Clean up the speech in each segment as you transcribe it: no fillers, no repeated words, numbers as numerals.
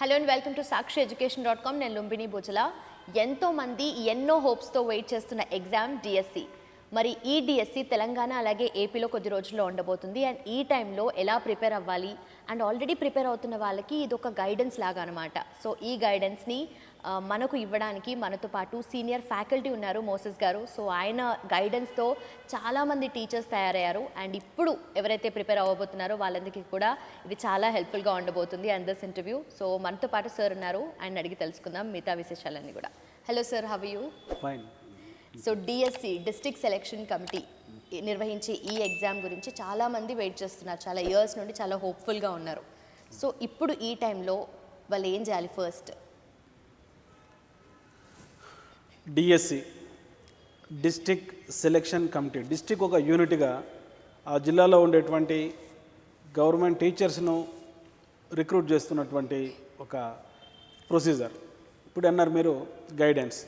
Hello and welcome to sakshiyeducation.com. నేను లుంబిని భోజల. ఎంతో మంది ఎన్నో హోప్స్తో వెయిట్ చేస్తున్న ఎగ్జామ్ డిఎస్సి. మరి ఈ డిఎస్సి తెలంగాణ అలాగే ఏపీలో కొద్ది రోజుల్లో ఉండబోతుంది. అండ్ ఈ టైంలో ఎలా ప్రిపేర్ అవ్వాలి అండ్ ఆల్రెడీ ప్రిపేర్ అవుతున్న వాళ్ళకి ఇది ఒక గైడెన్స్ లాగా అనమాట. సో ఈ గైడెన్స్ని మనకు ఇవ్వడానికి మనతో పాటు సీనియర్ ఫ్యాకల్టీ ఉన్నారు, మోసెస్ గారు. సో ఆయన గైడెన్స్తో చాలామంది టీచర్స్ తయారయ్యారు. అండ్ ఇప్పుడు ఎవరైతే ప్రిపేర్ అవ్వబోతున్నారో వాళ్ళందరికీ కూడా ఇది చాలా హెల్ప్ఫుల్గా ఉండబోతుంది అండ్ దిస్ ఇంటర్వ్యూ. సో మనతో పాటు సార్ ఉన్నారు, ఆయన అడిగి తెలుసుకుందాం మిగతా విశేషాలన్నీ కూడా. Hello sir, have you? Fine. So DSC district selection committee నిర్వహించే ఈ ఎగ్జామ్ గురించి చాలామంది వెయిట్ చేస్తున్నారు, చాలా ఇయర్స్ నుండి చాలా హోప్ఫుల్గా ఉన్నారు. సో ఇప్పుడు ఈ టైంలో వాళ్ళు ఏం చేయాలి? First DSC district selection committee. District ఒక యూనిట్గా ఆ జిల్లాలో ఉండేటువంటి గవర్నమెంట్ టీచర్స్ను రిక్రూట్ చేస్తున్నటువంటి ఒక ప్రొసీజర్. ఇప్పుడు అన్నారు మీరు గైడెన్స్.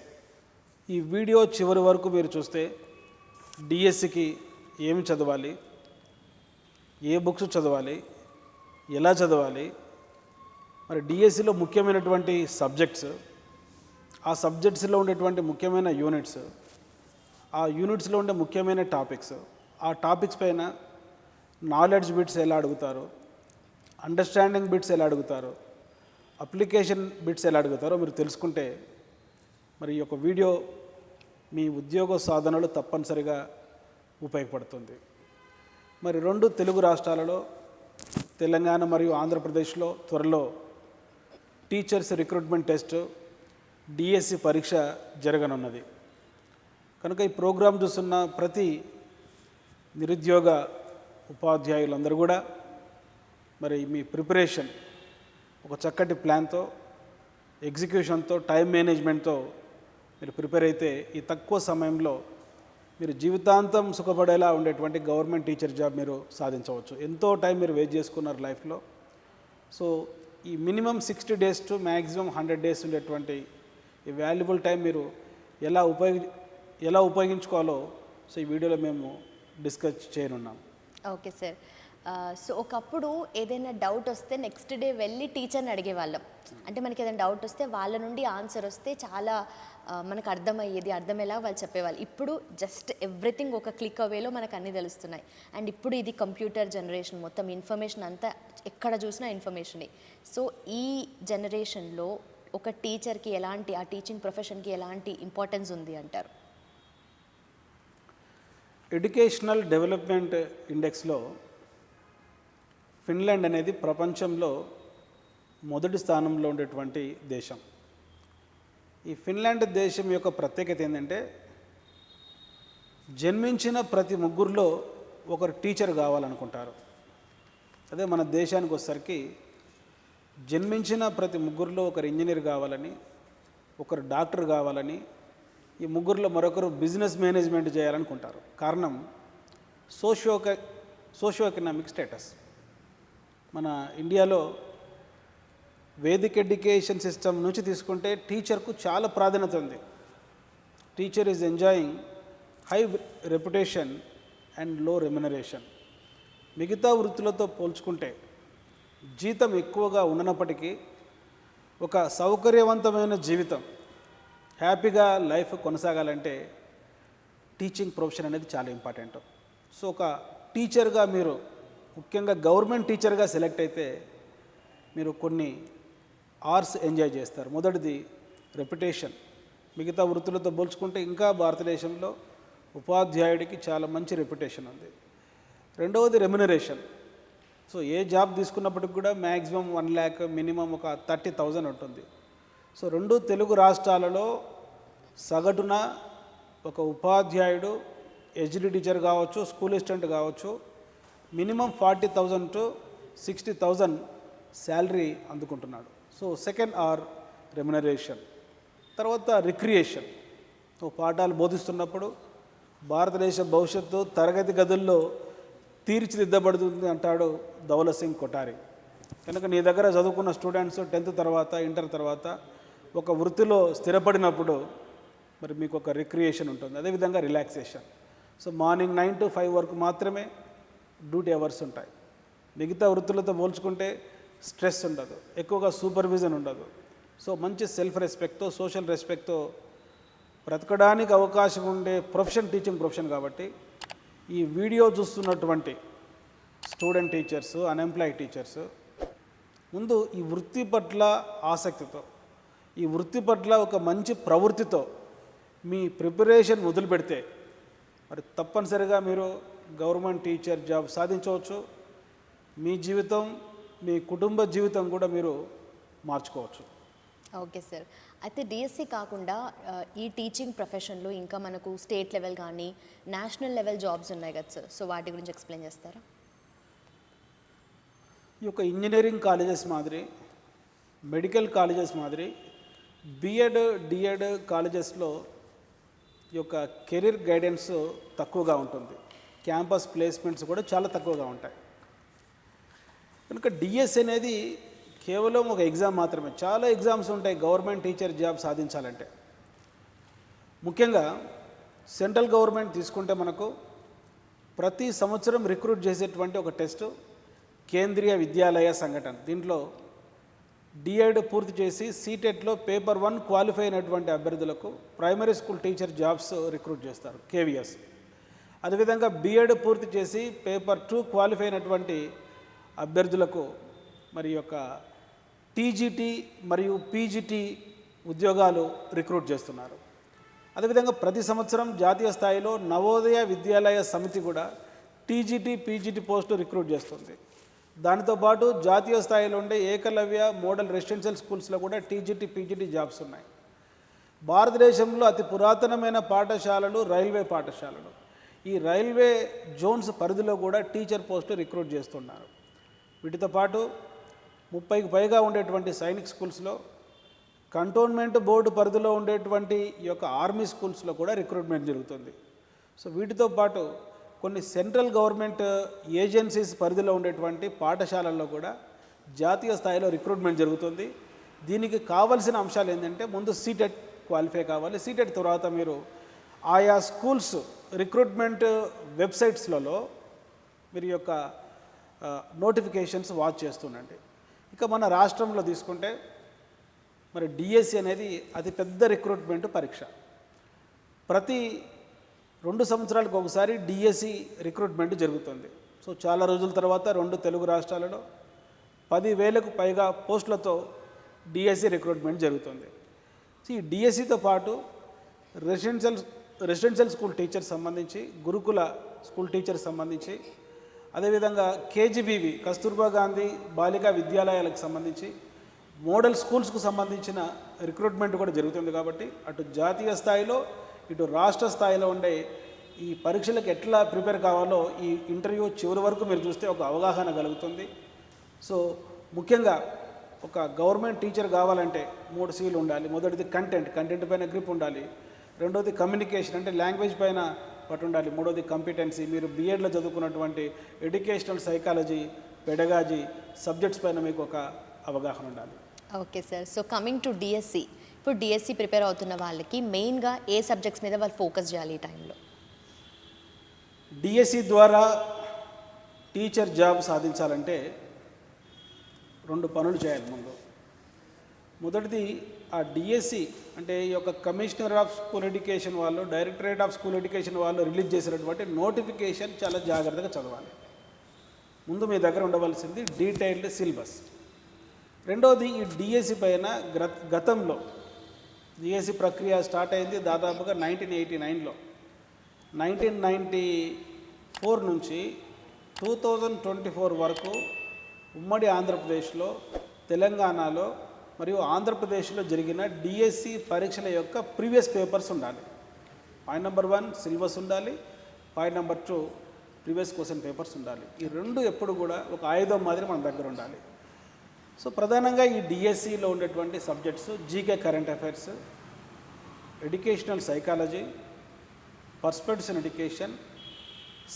ఈ వీడియో చివరి వరకు మీరు చూస్తే డిఎస్సికి ఏమి చదవాలి, ఏ బుక్స్ చదవాలి, ఎలా చదవాలి, మరి డిఎస్సిలో ముఖ్యమైనటువంటి సబ్జెక్ట్స్, ఆ సబ్జెక్ట్స్లో ఉండేటువంటి ముఖ్యమైన యూనిట్స్, ఆ యూనిట్స్లో ఉండే ముఖ్యమైన టాపిక్స్, ఆ టాపిక్స్ పైన నాలెడ్జ్ బిట్స్ ఎలా అడుగుతారు, అండర్స్టాండింగ్ బిట్స్ ఎలా అడుగుతారు, అప్లికేషన్ బిట్స్ ఎలా అడుగుతారో మీరు తెలుసుకుంటే మరి ఈ యొక్క వీడియో మీ ఉద్యోగ సాధనలో తప్పనిసరిగా ఉపయోగపడుతుంది. మరి రెండు తెలుగు రాష్ట్రాలలో తెలంగాణ మరియు ఆంధ్రప్రదేశ్లో త్వరలో టీచర్స్ రిక్రూట్మెంట్ టెస్ట్ డిఎస్సి పరీక్ష జరగనున్నది. కనుక ఈ ప్రోగ్రాం చూస్తున్న ప్రతి నిరుద్యోగ ఉపాధ్యాయులందరూ కూడా మరి మీ ప్రిపరేషన్ ఒక చక్కటి ప్లాన్తో, ఎగ్జిక్యూషన్తో, టైం మేనేజ్మెంట్తో మీరు ప్రిపేర్ అయితే ఈ తక్కువ సమయంలో మీరు జీవితాంతం సుఖపడేలా ఉండేటువంటి గవర్నమెంట్ టీచర్ జాబ్ మీరు సాధించవచ్చు. ఎంతో టైం మీరు వేస్ట్ చేసుకున్నారు లైఫ్లో. సో ఈ minimum 60 days to maximum 100 days ఉండేటువంటి ఈ వాల్యుబుల్ టైం మీరు ఎలా ఉపయోగించుకోవాలో సో ఈ వీడియోలో మేము డిస్కస్ చేయనున్నాం. Okay sir. సో ఒకప్పుడు ఏదైనా డౌట్ వస్తే నెక్స్ట్ డే వెళ్ళి టీచర్ని అడిగేవాళ్ళం. అంటే మనకి ఏదైనా డౌట్ వస్తే వాళ్ళ నుండి ఆన్సర్ వస్తే చాలా మనకు అర్థమయ్యేది, అర్థమయ్యేలా వాళ్ళు చెప్పేవాళ్ళు. ఇప్పుడు జస్ట్ ఎవ్రీథింగ్ ఒక క్లిక్ అవేలో మనకు అన్నీ తెలుస్తున్నాయి. అండ్ ఇప్పుడు ఇది కంప్యూటర్ జనరేషన్, మొత్తం ఇన్ఫర్మేషన్ అంతా ఎక్కడ చూసినా ఇన్ఫర్మేషనే. సో ఈ జనరేషన్లో ఒక టీచర్కి ఎలాంటి, ఆ టీచింగ్ ప్రొఫెషన్కి ఎలాంటి ఇంపార్టెన్స్ ఉంది అంటారు? ఎడ్యుకేషనల్ డెవలప్మెంట్ ఇండెక్స్లో ఫిన్లాండ్ అనేది ప్రపంచంలో మొదటి స్థానంలో ఉండేటువంటి దేశం. ఈ ఫిన్లాండ్ దేశం యొక్క ప్రత్యేకత ఏంటంటే జన్మించిన ప్రతి ముగ్గురులో ఒకరు టీచర్ కావాలనుకుంటారు. అదే మన దేశానికి వచ్చేసరికి జన్మించిన ప్రతి ముగ్గురులో ఒకరు ఇంజనీర్ కావాలని, ఒకరు డాక్టర్ కావాలని, ఈ ముగ్గురులో మరొకరు బిజినెస్ మేనేజ్మెంట్ చేయాలనుకుంటారు. కారణం సోషియో ఎకనామిక్ స్టేటస్. మన ఇండియాలో వేదిక్ ఎడ్యుకేషన్ సిస్టమ్ నుంచి తీసుకుంటే టీచర్కు చాలా ప్రాధాన్యత ఉంది. Teacher is enjoying high reputation and లో రెమ్యునరేషన్. మిగతా వృత్తులతో పోల్చుకుంటే జీతం ఎక్కువగా ఉన్నప్పటికీ ఒక సౌకర్యవంతమైన జీవితం, హ్యాపీగా లైఫ్ కొనసాగాలంటే టీచింగ్ ప్రొఫెషన్ అనేది చాలా ఇంపార్టెంట్. సో ఒక టీచర్గా మీరు ముఖ్యంగా గవర్నమెంట్ టీచర్గా సెలెక్ట్ అయితే మీరు కొన్ని ఆర్స్ ఎంజాయ్ చేస్తారు. మొదటిది రెప్యుటేషన్. మిగతా వృత్తులతో పోల్చుకుంటే ఇంకా భారతదేశంలో ఉపాధ్యాయుడికి చాలా మంచి రెప్యుటేషన్ ఉంది. రెండవది రెమ్యునరేషన్. సో ఏ జాబ్ తీసుకున్నప్పటికి కూడా మ్యాక్సిమం 1 lakh, మినిమం ఒక 30,000 ఉంటుంది. సో రెండు తెలుగు రాష్ట్రాలలో సగటున ఒక ఉపాధ్యాయుడు హెచ్డి టీచర్ కావచ్చు, స్కూల్ అసిస్టెంట్ కావచ్చు, మినిమం 40,000 to 60,000 శాలరీ అందుకుంటున్నాడు. So second or remuneration. తర్వాత రిక్రియేషన్. సో పాఠాలు బోధిస్తున్నప్పుడు భారతదేశ భవిష్యత్తు తరగతి గదుల్లో తీర్చిదిద్దబడుతుంది అంటాడు దౌలత్ సింగ్ కొఠారి. కనుక నీ దగ్గర చదువుకున్న స్టూడెంట్స్ 10th తర్వాత, ఇంటర్ తర్వాత ఒక వృత్తిలో స్థిరపడినప్పుడు మరి మీకు ఒక రిక్రియేషన్ ఉంటుంది. అదేవిధంగా రిలాక్సేషన్. సో మార్నింగ్ 9 to 5 వరకు మాత్రమే డ్యూటీ అవర్స్ ఉంటాయి. మిగతా వృత్తులతో పోల్చుకుంటే స్ట్రెస్ ఉండదు, ఎక్కువగా సూపర్విజన్ ఉండదు. సో మంచి సెల్ఫ్ రెస్పెక్ట్తో, సోషల్ రెస్పెక్ట్తో బ్రతకడానికి అవకాశం ఉండే ప్రొఫెషన్ టీచింగ్ ప్రొఫెషన్ కాబట్టి ఈ వీడియో చూస్తున్నటువంటి స్టూడెంట్ టీచర్స్, అన్ఎంప్లాయిడ్ టీచర్స్ ముందు ఈ వృత్తి పట్ల ఆసక్తితో, ఈ వృత్తి పట్ల ఒక మంచి ప్రవృత్తితో మీ ప్రిపరేషన్ మొదలు పెడితే మరి తప్పనిసరిగా మీరు గవర్నమెంట్ టీచర్ జాబ్ సాధించవచ్చు. మీ జీవితం, మీ కుటుంబ జీవితం కూడా మీరు మార్చుకోవచ్చు. Okay sir. అయితే డిఎస్సి కాకుండా ఈ టీచింగ్ ప్రొఫెషన్లో ఇంకా మనకు స్టేట్ లెవెల్ కానీ నేషనల్ లెవెల్ జాబ్స్ ఉన్నాయి కదా సార్, సో వాటి గురించి ఎక్స్ప్లెయిన్ చేస్తారా? ఈ యొక్క ఇంజనీరింగ్ కాలేజెస్ మాదిరి, మెడికల్ కాలేజెస్ మాదిరి బిఎడ్, డిఎడ్ కాలేజెస్లో ఈ యొక్క కెరీర్ గైడెన్స్ తక్కువగా ఉంటుంది. క్యాంపస్ ప్లేస్మెంట్స్ కూడా చాలా తక్కువగా ఉంటాయి. కనుక డిఎస్సి అనేది కేవలం ఒక ఎగ్జామ్ మాత్రమే. చాలా ఎగ్జామ్స్ ఉంటాయి గవర్నమెంట్ టీచర్ జాబ్ సాధించాలంటే. ముఖ్యంగా సెంట్రల్ గవర్నమెంట్ తీసుకుంటే మనకు ప్రతి సంవత్సరం రిక్రూట్ చేసేటువంటి ఒక టెస్ట్ కేంద్రీయ విద్యాలయ సంఘటన. దీంట్లో డిఎడ్ పూర్తి చేసి సీటెట్లో పేపర్ 1 క్వాలిఫై అయినటువంటి అభ్యర్థులకు primary school teacher jobs recruit చేస్తారు, కేవీఎస్. అదేవిధంగా బిఎడ్ పూర్తి చేసి పేపర్ 2 క్వాలిఫై అయినటువంటి అభ్యర్థులకు మరి యొక్క టీజీటీ మరియు పీజీటీ ఉద్యోగాలు రిక్రూట్ చేస్తున్నారు. అదేవిధంగా ప్రతి సంవత్సరం జాతీయ స్థాయిలో నవోదయ విద్యాలయ సమితి కూడా టీజీటీ, పీజీటీ పోస్టు రిక్రూట్ చేస్తుంది. దానితో పాటు జాతీయ స్థాయిలో ఉండే ఏకలవ్య మోడల్ రెసిడెన్షియల్ స్కూల్స్లో కూడా టీజీటీ, పీజీటీ జాబ్స్ ఉన్నాయి. భారతదేశంలో అతి పురాతనమైన పాఠశాలలు రైల్వే పాఠశాలలు. ఈ రైల్వే జోన్స్ పరిధిలో కూడా టీచర్ పోస్టు రిక్రూట్ చేస్తున్నారు. వీటితో పాటు 30కి పైగా ఉండేటువంటి సైనిక్ స్కూల్స్లో, కంటోన్మెంట్ బోర్డు పరిధిలో ఉండేటువంటి ఈ యొక్క ఆర్మీ స్కూల్స్లో కూడా రిక్రూట్మెంట్ జరుగుతుంది. సో వీటితో పాటు కొన్ని సెంట్రల్ గవర్నమెంట్ ఏజెన్సీస్ పరిధిలో ఉండేటువంటి పాఠశాలల్లో కూడా జాతీయ స్థాయిలో రిక్రూట్మెంట్ జరుగుతుంది. దీనికి కావాల్సిన అంశాలు ఏంటంటే ముందు సీటెట్ క్వాలిఫై కావాలి. సీటెట్ తర్వాత మీరు ఆయా స్కూల్స్ రిక్రూట్మెంట్ వెబ్సైట్స్లలో మీరు యొక్క నోటిఫికేషన్స్ వాచ్ చేస్తుండండి. ఇక మన రాష్ట్రంలో తీసుకుంటే మరి డిఎస్సి అనేది అతిపెద్ద రిక్రూట్మెంట్ పరీక్ష. ప్రతి 2 సంవత్సరాలకు ఒకసారి డిఎస్సి రిక్రూట్మెంట్ జరుగుతుంది. సో చాలా రోజుల తర్వాత 2 తెలుగు రాష్ట్రాలలో 10,000కు పైగా పోస్టులతో డిఎస్సి రిక్రూట్మెంట్ జరుగుతుంది. సో ఈ డిఎస్సితో పాటు రెసిడెన్షియల్ స్కూల్ టీచర్ సంబంధించి, గురుకుల స్కూల్ టీచర్ సంబంధించి, అదేవిధంగా కేజీబీవి కస్తూర్బా గాంధీ బాలికా విద్యాలయాలకు సంబంధించి మోడల్ స్కూల్స్కు సంబంధించిన రిక్రూట్మెంట్ కూడా జరుగుతుంది. కాబట్టి అటు జాతీయ స్థాయిలో ఇటు రాష్ట్ర స్థాయిలో ఉండే ఈ పరీక్షలకు ఎట్లా ప్రిపేర్ కావాలో ఈ ఇంటర్వ్యూ చివరి వరకు మీరు చూస్తే ఒక అవగాహన కలుగుతుంది. సో ముఖ్యంగా ఒక గవర్నమెంట్ టీచర్ కావాలంటే 3 Cలు ఉండాలి. మొదటిది కంటెంట్ పైన గ్రిప్ ఉండాలి. రెండోది కమ్యూనికేషన్ అంటే లాంగ్వేజ్ పైన పట్టు ఉండాలి. మూడోది కంపిటెన్సీ, మీరు బిఎడ్లో చదువుకున్నటువంటి ఎడ్యుకేషనల్ సైకాలజీ, పెడగాజీ సబ్జెక్ట్స్ పైన మీకు ఒక అవగాహన ఉండాలి. Okay sir. So coming to DSC, ఇప్పుడు డిఎస్సి ప్రిపేర్ అవుతున్న వాళ్ళకి మెయిన్గా ఏ సబ్జెక్ట్స్ మీద వాళ్ళు ఫోకస్ చేయాలి ఈ టైంలో? డిఎస్సి ద్వారా టీచర్ జాబ్ సాధించాలంటే 2 పనులు చేయాలి. మొదటిది ఆ డిఎస్సి అంటే ఈ యొక్క కమిషనర్ ఆఫ్ స్కూల్ ఎడ్యుకేషన్ వాళ్ళు, డైరెక్టరేట్ ఆఫ్ స్కూల్ ఎడ్యుకేషన్ వాళ్ళు రిలీజ్ చేసినటువంటి నోటిఫికేషన్ చాలా జాగ్రత్తగా చదవాలి. ముందు మీ దగ్గర ఉండవలసింది డీటెయిల్డ్ సిలబస్. రెండోది ఈ డిఎస్సి పైన గతంలో డిఎస్సి ప్రక్రియ స్టార్ట్ అయింది దాదాపుగా 1989లో. 1994 నుంచి 2024 వరకు ఉమ్మడి ఆంధ్రప్రదేశ్లో, తెలంగాణలో మరియు ఆంధ్రప్రదేశ్లో జరిగిన డిఎస్సి పరీక్షల యొక్క ప్రీవియస్ పేపర్స్ ఉండాలి. పాయింట్ నెంబర్ 1 సిలబస్ ఉండాలి, point number 2 previous question papers ఉండాలి. ఈ 2 ఎప్పుడు కూడా ఒక ఆయుధం మాదిరి మన దగ్గర ఉండాలి. సో ప్రధానంగా ఈ డిఎస్సిలో ఉండేటువంటి subjects GK current affairs, educational psychology, perspectives in education,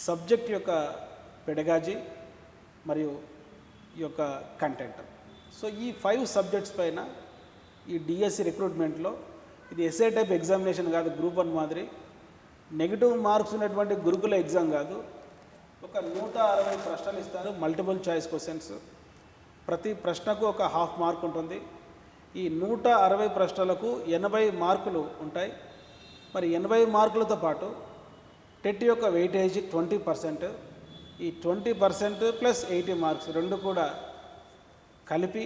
subject యొక్క పెడగాజీ మరియు ఈ యొక్క కంటెంట్. సో ఈ 5 సబ్జెక్ట్స్ పైన ఈ డిఎస్సి రిక్రూట్మెంట్లో ఇది ఎస్ఏ టైప్ ఎగ్జామినేషన్ కాదు, గ్రూప్ 1 మాదిరి నెగిటివ్ మార్క్స్ ఉన్నటువంటి గురుకుల ఎగ్జామ్ కాదు. ఒక 160 ప్రశ్నలు ఇస్తారు, మల్టిపుల్ చాయిస్ క్వశ్చన్స్. ప్రతి ప్రశ్నకు ఒక హాఫ్ మార్క్ ఉంటుంది. ఈ 160 ప్రశ్నలకు 80 మార్కులు ఉంటాయి. మరి 80 మార్కులతో పాటు టెట్ యొక్క వెయిటేజ్ 20%. ఈ 20% ప్లస్ 80 మార్క్స్ రెండు కూడా కలిపి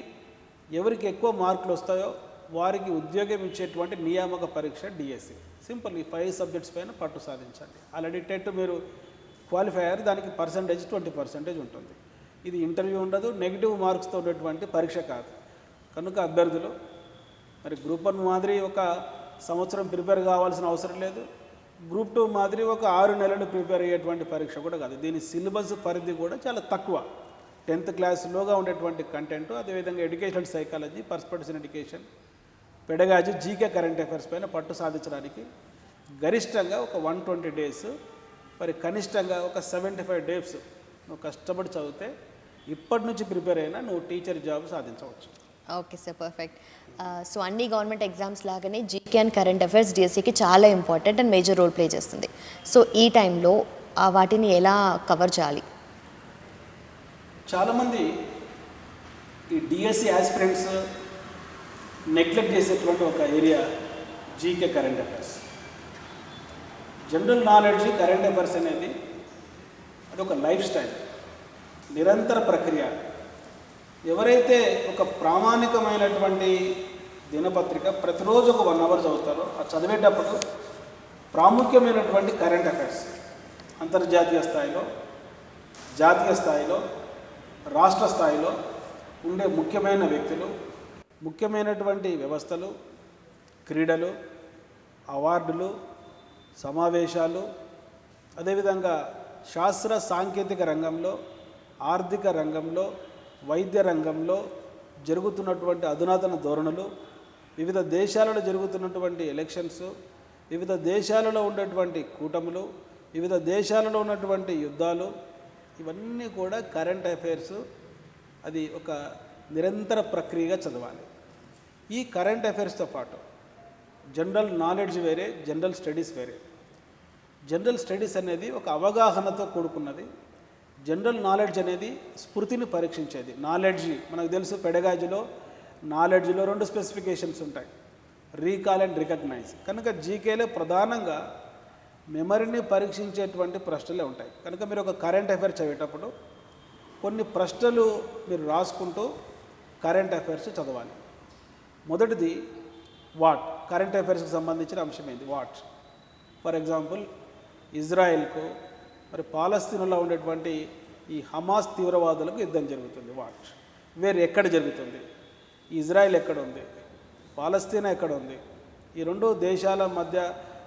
ఎవరికి ఎక్కువ మార్కులు వస్తాయో వారికి ఉద్యోగం ఇచ్చేటువంటి నియామక పరీక్ష డిఎస్సి. సింపుల్, ఈ 5 సబ్జెక్ట్స్ పైన పట్టు సాధించండి. ఆల్రెడీ టెట్ మీరు క్వాలిఫై అయ్యారు, దానికి పర్సంటేజ్ 20% ఉంటుంది. ఇది ఇంటర్వ్యూ ఉండదు, నెగిటివ్ మార్క్స్తో ఉన్నటువంటి పరీక్ష కాదు. కనుక అభ్యర్థులు మరి గ్రూప్ 1 మాదిరి ఒక సంవత్సరం ప్రిపేర్ కావాల్సిన అవసరం లేదు, గ్రూప్ 2 మాదిరి ఒక 6 నెలలు ప్రిపేర్ అయ్యేటువంటి పరీక్ష కూడా కాదు. దీని సిలబస్ పరిధి కూడా చాలా తక్కువ. 10th క్లాస్లోగా ఉండేటువంటి కంటెంట్, అదేవిధంగా educational psychology, perspectives education, pedagogy, GK, current affairs పైన పట్టు సాధించడానికి గరిష్టంగా ఒక 120 డేస్, మరి కనిష్టంగా ఒక 75 డేస్ నువ్వు కష్టపడి చదివితే ఇప్పటి నుంచి ప్రిపేర్ అయినా నువ్వు టీచర్ జాబ్ సాధించవచ్చు. Okay sir, perfect. సో అన్ని గవర్నమెంట్ ఎగ్జామ్స్ లాగానే జీకే అండ్ కరెంట్ అఫైర్స్ డిఎస్సికి చాలా important and major role play చేస్తుంది. సో ఈ టైంలో వాటిని ఎలా కవర్ చేయాలి? చాలామంది ఈ డిఎస్సి ఆస్పిరెంట్స్ నెగ్లెక్ట్ చేసేటువంటి ఒక area GK, current affairs. General knowledge, current affairs అనేది అదొక లైఫ్ స్టైల్, నిరంతర ప్రక్రియ. ఎవరైతే ఒక ప్రామాణికమైనటువంటి దినపత్రిక ప్రతిరోజు ఒక 1 అవర్ చదువుతారో, ఆ చదివేటప్పుడు ప్రాముఖ్యమైనటువంటి కరెంట్ అఫైర్స్ అంతర్జాతీయ స్థాయిలో, జాతీయ స్థాయిలో, రాష్ట్ర స్థాయిలో ఉండే ముఖ్యమైన వ్యక్తులు, ముఖ్యమైనటువంటి వ్యవస్థలు, క్రీడలు, అవార్డులు, సమావేశాలు, అదేవిధంగా శాస్త్ర సాంకేతిక రంగంలో, ఆర్థిక రంగంలో, వైద్య రంగంలో జరుగుతున్నటువంటి అధునాతన ధోరణులు, వివిధ దేశాలలో జరుగుతున్నటువంటి ఎలక్షన్స్, వివిధ దేశాలలో ఉన్నటువంటి కూటములు, వివిధ దేశాలలో ఉన్నటువంటి యుద్ధాలు, ఇవన్నీ కూడా కరెంట్ అఫైర్స్. అది ఒక నిరంతర ప్రక్రియగా చదవాలి. ఈ కరెంట్ అఫైర్స్తో పాటు జనరల్ నాలెడ్జ్ వేరే, జనరల్ స్టడీస్ వేరే. జనరల్ స్టడీస్ అనేది ఒక అవగాహనతో కూడుకున్నది. జనరల్ నాలెడ్జ్ అనేది స్ఫృతిని పరీక్షించేది. నాలెడ్జ్ మనకు తెలుసు, పెడగాజీలో నాలెడ్జ్లో 2 స్పెసిఫికేషన్స్ ఉంటాయి, రీకాల్ అండ్ రికగ్నైజ్. కనుక జీకేలో ప్రధానంగా మెమరీని పరీక్షించేటువంటి ప్రశ్నలే ఉంటాయి. కనుక మీరు ఒక కరెంట్ అఫైర్ చదివేటప్పుడు కొన్ని ప్రశ్నలు మీరు రాసుకుంటూ కరెంట్ అఫైర్స్ చదవాలి. మొదటిది వాట్, కరెంట్ అఫైర్స్కి సంబంధించిన అంశం ఏంది వాట్. ఫర్ ఎగ్జాంపుల్, ఇజ్రాయెల్కు మరి పాలస్తీనాలో ఉండేటువంటి ఈ హమాస్ తీవ్రవాదులకు యుద్ధం జరుగుతుంది. వాట్, వేరు ఎక్కడ జరుగుతుంది, ఇజ్రాయెల్ ఎక్కడ ఉంది, పాలస్తీనా ఎక్కడ ఉంది, ఈ 2 దేశాల మధ్య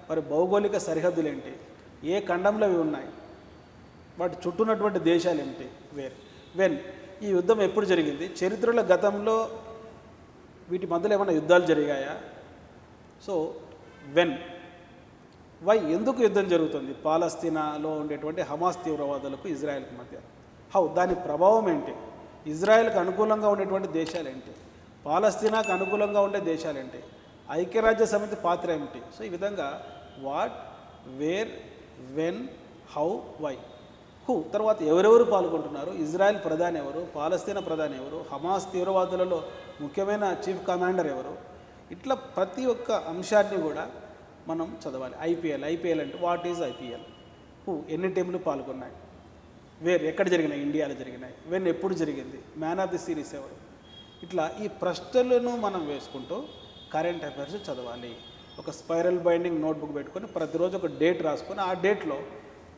మరి భౌగోళిక సరిహద్దులు ఏంటి, ఏ ఖండంలో ఇవి ఉన్నాయి, వాటి చుట్టూన్నటువంటి దేశాలు ఏమిటి, వేర్. వెన్, ఈ యుద్ధం ఎప్పుడు జరిగింది, చరిత్రలో గతంలో వీటి మధ్యలో ఏమైనా యుద్ధాలు జరిగాయా. సో వెన్, వై, ఎందుకు యుద్ధం జరుగుతుంది పాలస్తీనాలో ఉండేటువంటి హమాస్ తీవ్రవాదులకు ఇజ్రాయెల్కి మధ్య, హౌ, దాని ప్రభావం ఏంటి, ఇజ్రాయెల్కి అనుకూలంగా ఉండేటువంటి దేశాలు ఏంటి, పాలస్తీనాకు అనుకూలంగా ఉండే దేశాలు ఏంటి, ఐక్యరాజ్య సమితి పాత్ర ఏమిటి. సో ఈ విధంగా what, where, when, how, why, who, తర్వాత ఎవరెవరు పాల్గొంటున్నారు, ఇజ్రాయెల్ ప్రధాని ఎవరు, పాలస్తీనా ప్రధాని ఎవరు, హమాస్ తీవ్రవాదులలో ముఖ్యమైన చీఫ్ కమాండర్ ఎవరు, ఇట్లా ప్రతి ఒక్క అంశాన్ని కూడా మనం చదవాలి. ఐపీఎల్ అంటే వాట్ ఈజ్ ఐపీఎల్, హూ, ఎన్ని టీంలు పాల్గొన్నాయి, వేర్, ఎక్కడ జరిగినాయి, ఇండియాలో జరిగినాయి, వెన్, ఎప్పుడు జరిగింది, మ్యాన్ ఆఫ్ ది సిరీస్ ఎవరు. ఇట్లా ఈ ప్రశ్నలను మనం వేసుకుంటూ కరెంట్ అఫైర్స్ చదవాలి. ఒక స్పైరల్ బైండింగ్ నోట్బుక్ పెట్టుకొని ప్రతిరోజు ఒక డేట్ రాసుకొని ఆ డేట్లో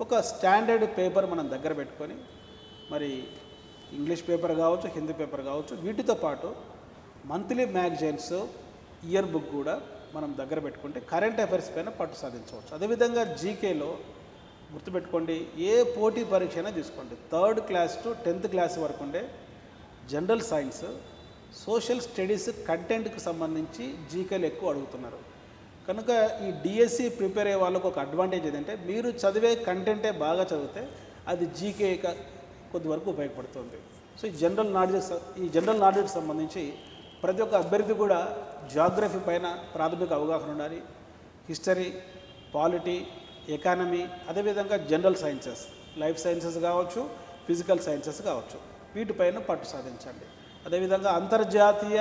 ఒక స్టాండర్డ్ పేపర్ మనం దగ్గర పెట్టుకొని, మరి ఇంగ్లీష్ పేపర్ కావచ్చు, హిందీ పేపర్ కావచ్చు, వీటితో పాటు మంత్లీ మ్యాగజైన్స్, ఇయర్ బుక్ కూడా మనం దగ్గర పెట్టుకుంటే కరెంట్ అఫైర్స్ పైన పట్టు సాధించవచ్చు. అదేవిధంగా జీకేలో గుర్తుపెట్టుకోండి, ఏ పోటీ పరీక్ష అయినా తీసుకోండి, 3rd class to 10th class వరకు ఉండే జనరల్ సైన్స్, సోషల్ స్టడీస్ కంటెంట్కి సంబంధించి జీకేలు ఎక్కువ అడుగుతున్నారు. కనుక ఈ డిఎస్సి ప్రిపేర్ అయ్యే వాళ్ళకు ఒక అడ్వాంటేజ్ ఏంటంటే, మీరు చదివే కంటెంటే బాగా చదివితే అది జీకే కొద్ది వరకు ఉపయోగపడుతుంది. సో ఈ జనరల్ నాలెడ్జ్కి సంబంధించి ప్రతి ఒక్క అభ్యర్థి కూడా జాగ్రఫీ పైన ప్రాథమిక అవగాహన ఉండాలి. హిస్టరీ, పాలిటీ, ఎకానమీ, అదేవిధంగా జనరల్ సైన్సెస్, లైఫ్ సైన్సెస్ కావచ్చు, ఫిజికల్ సైన్సెస్ కావచ్చు, వీటిపైన పట్టు సాధించండి. అదేవిధంగా అంతర్జాతీయ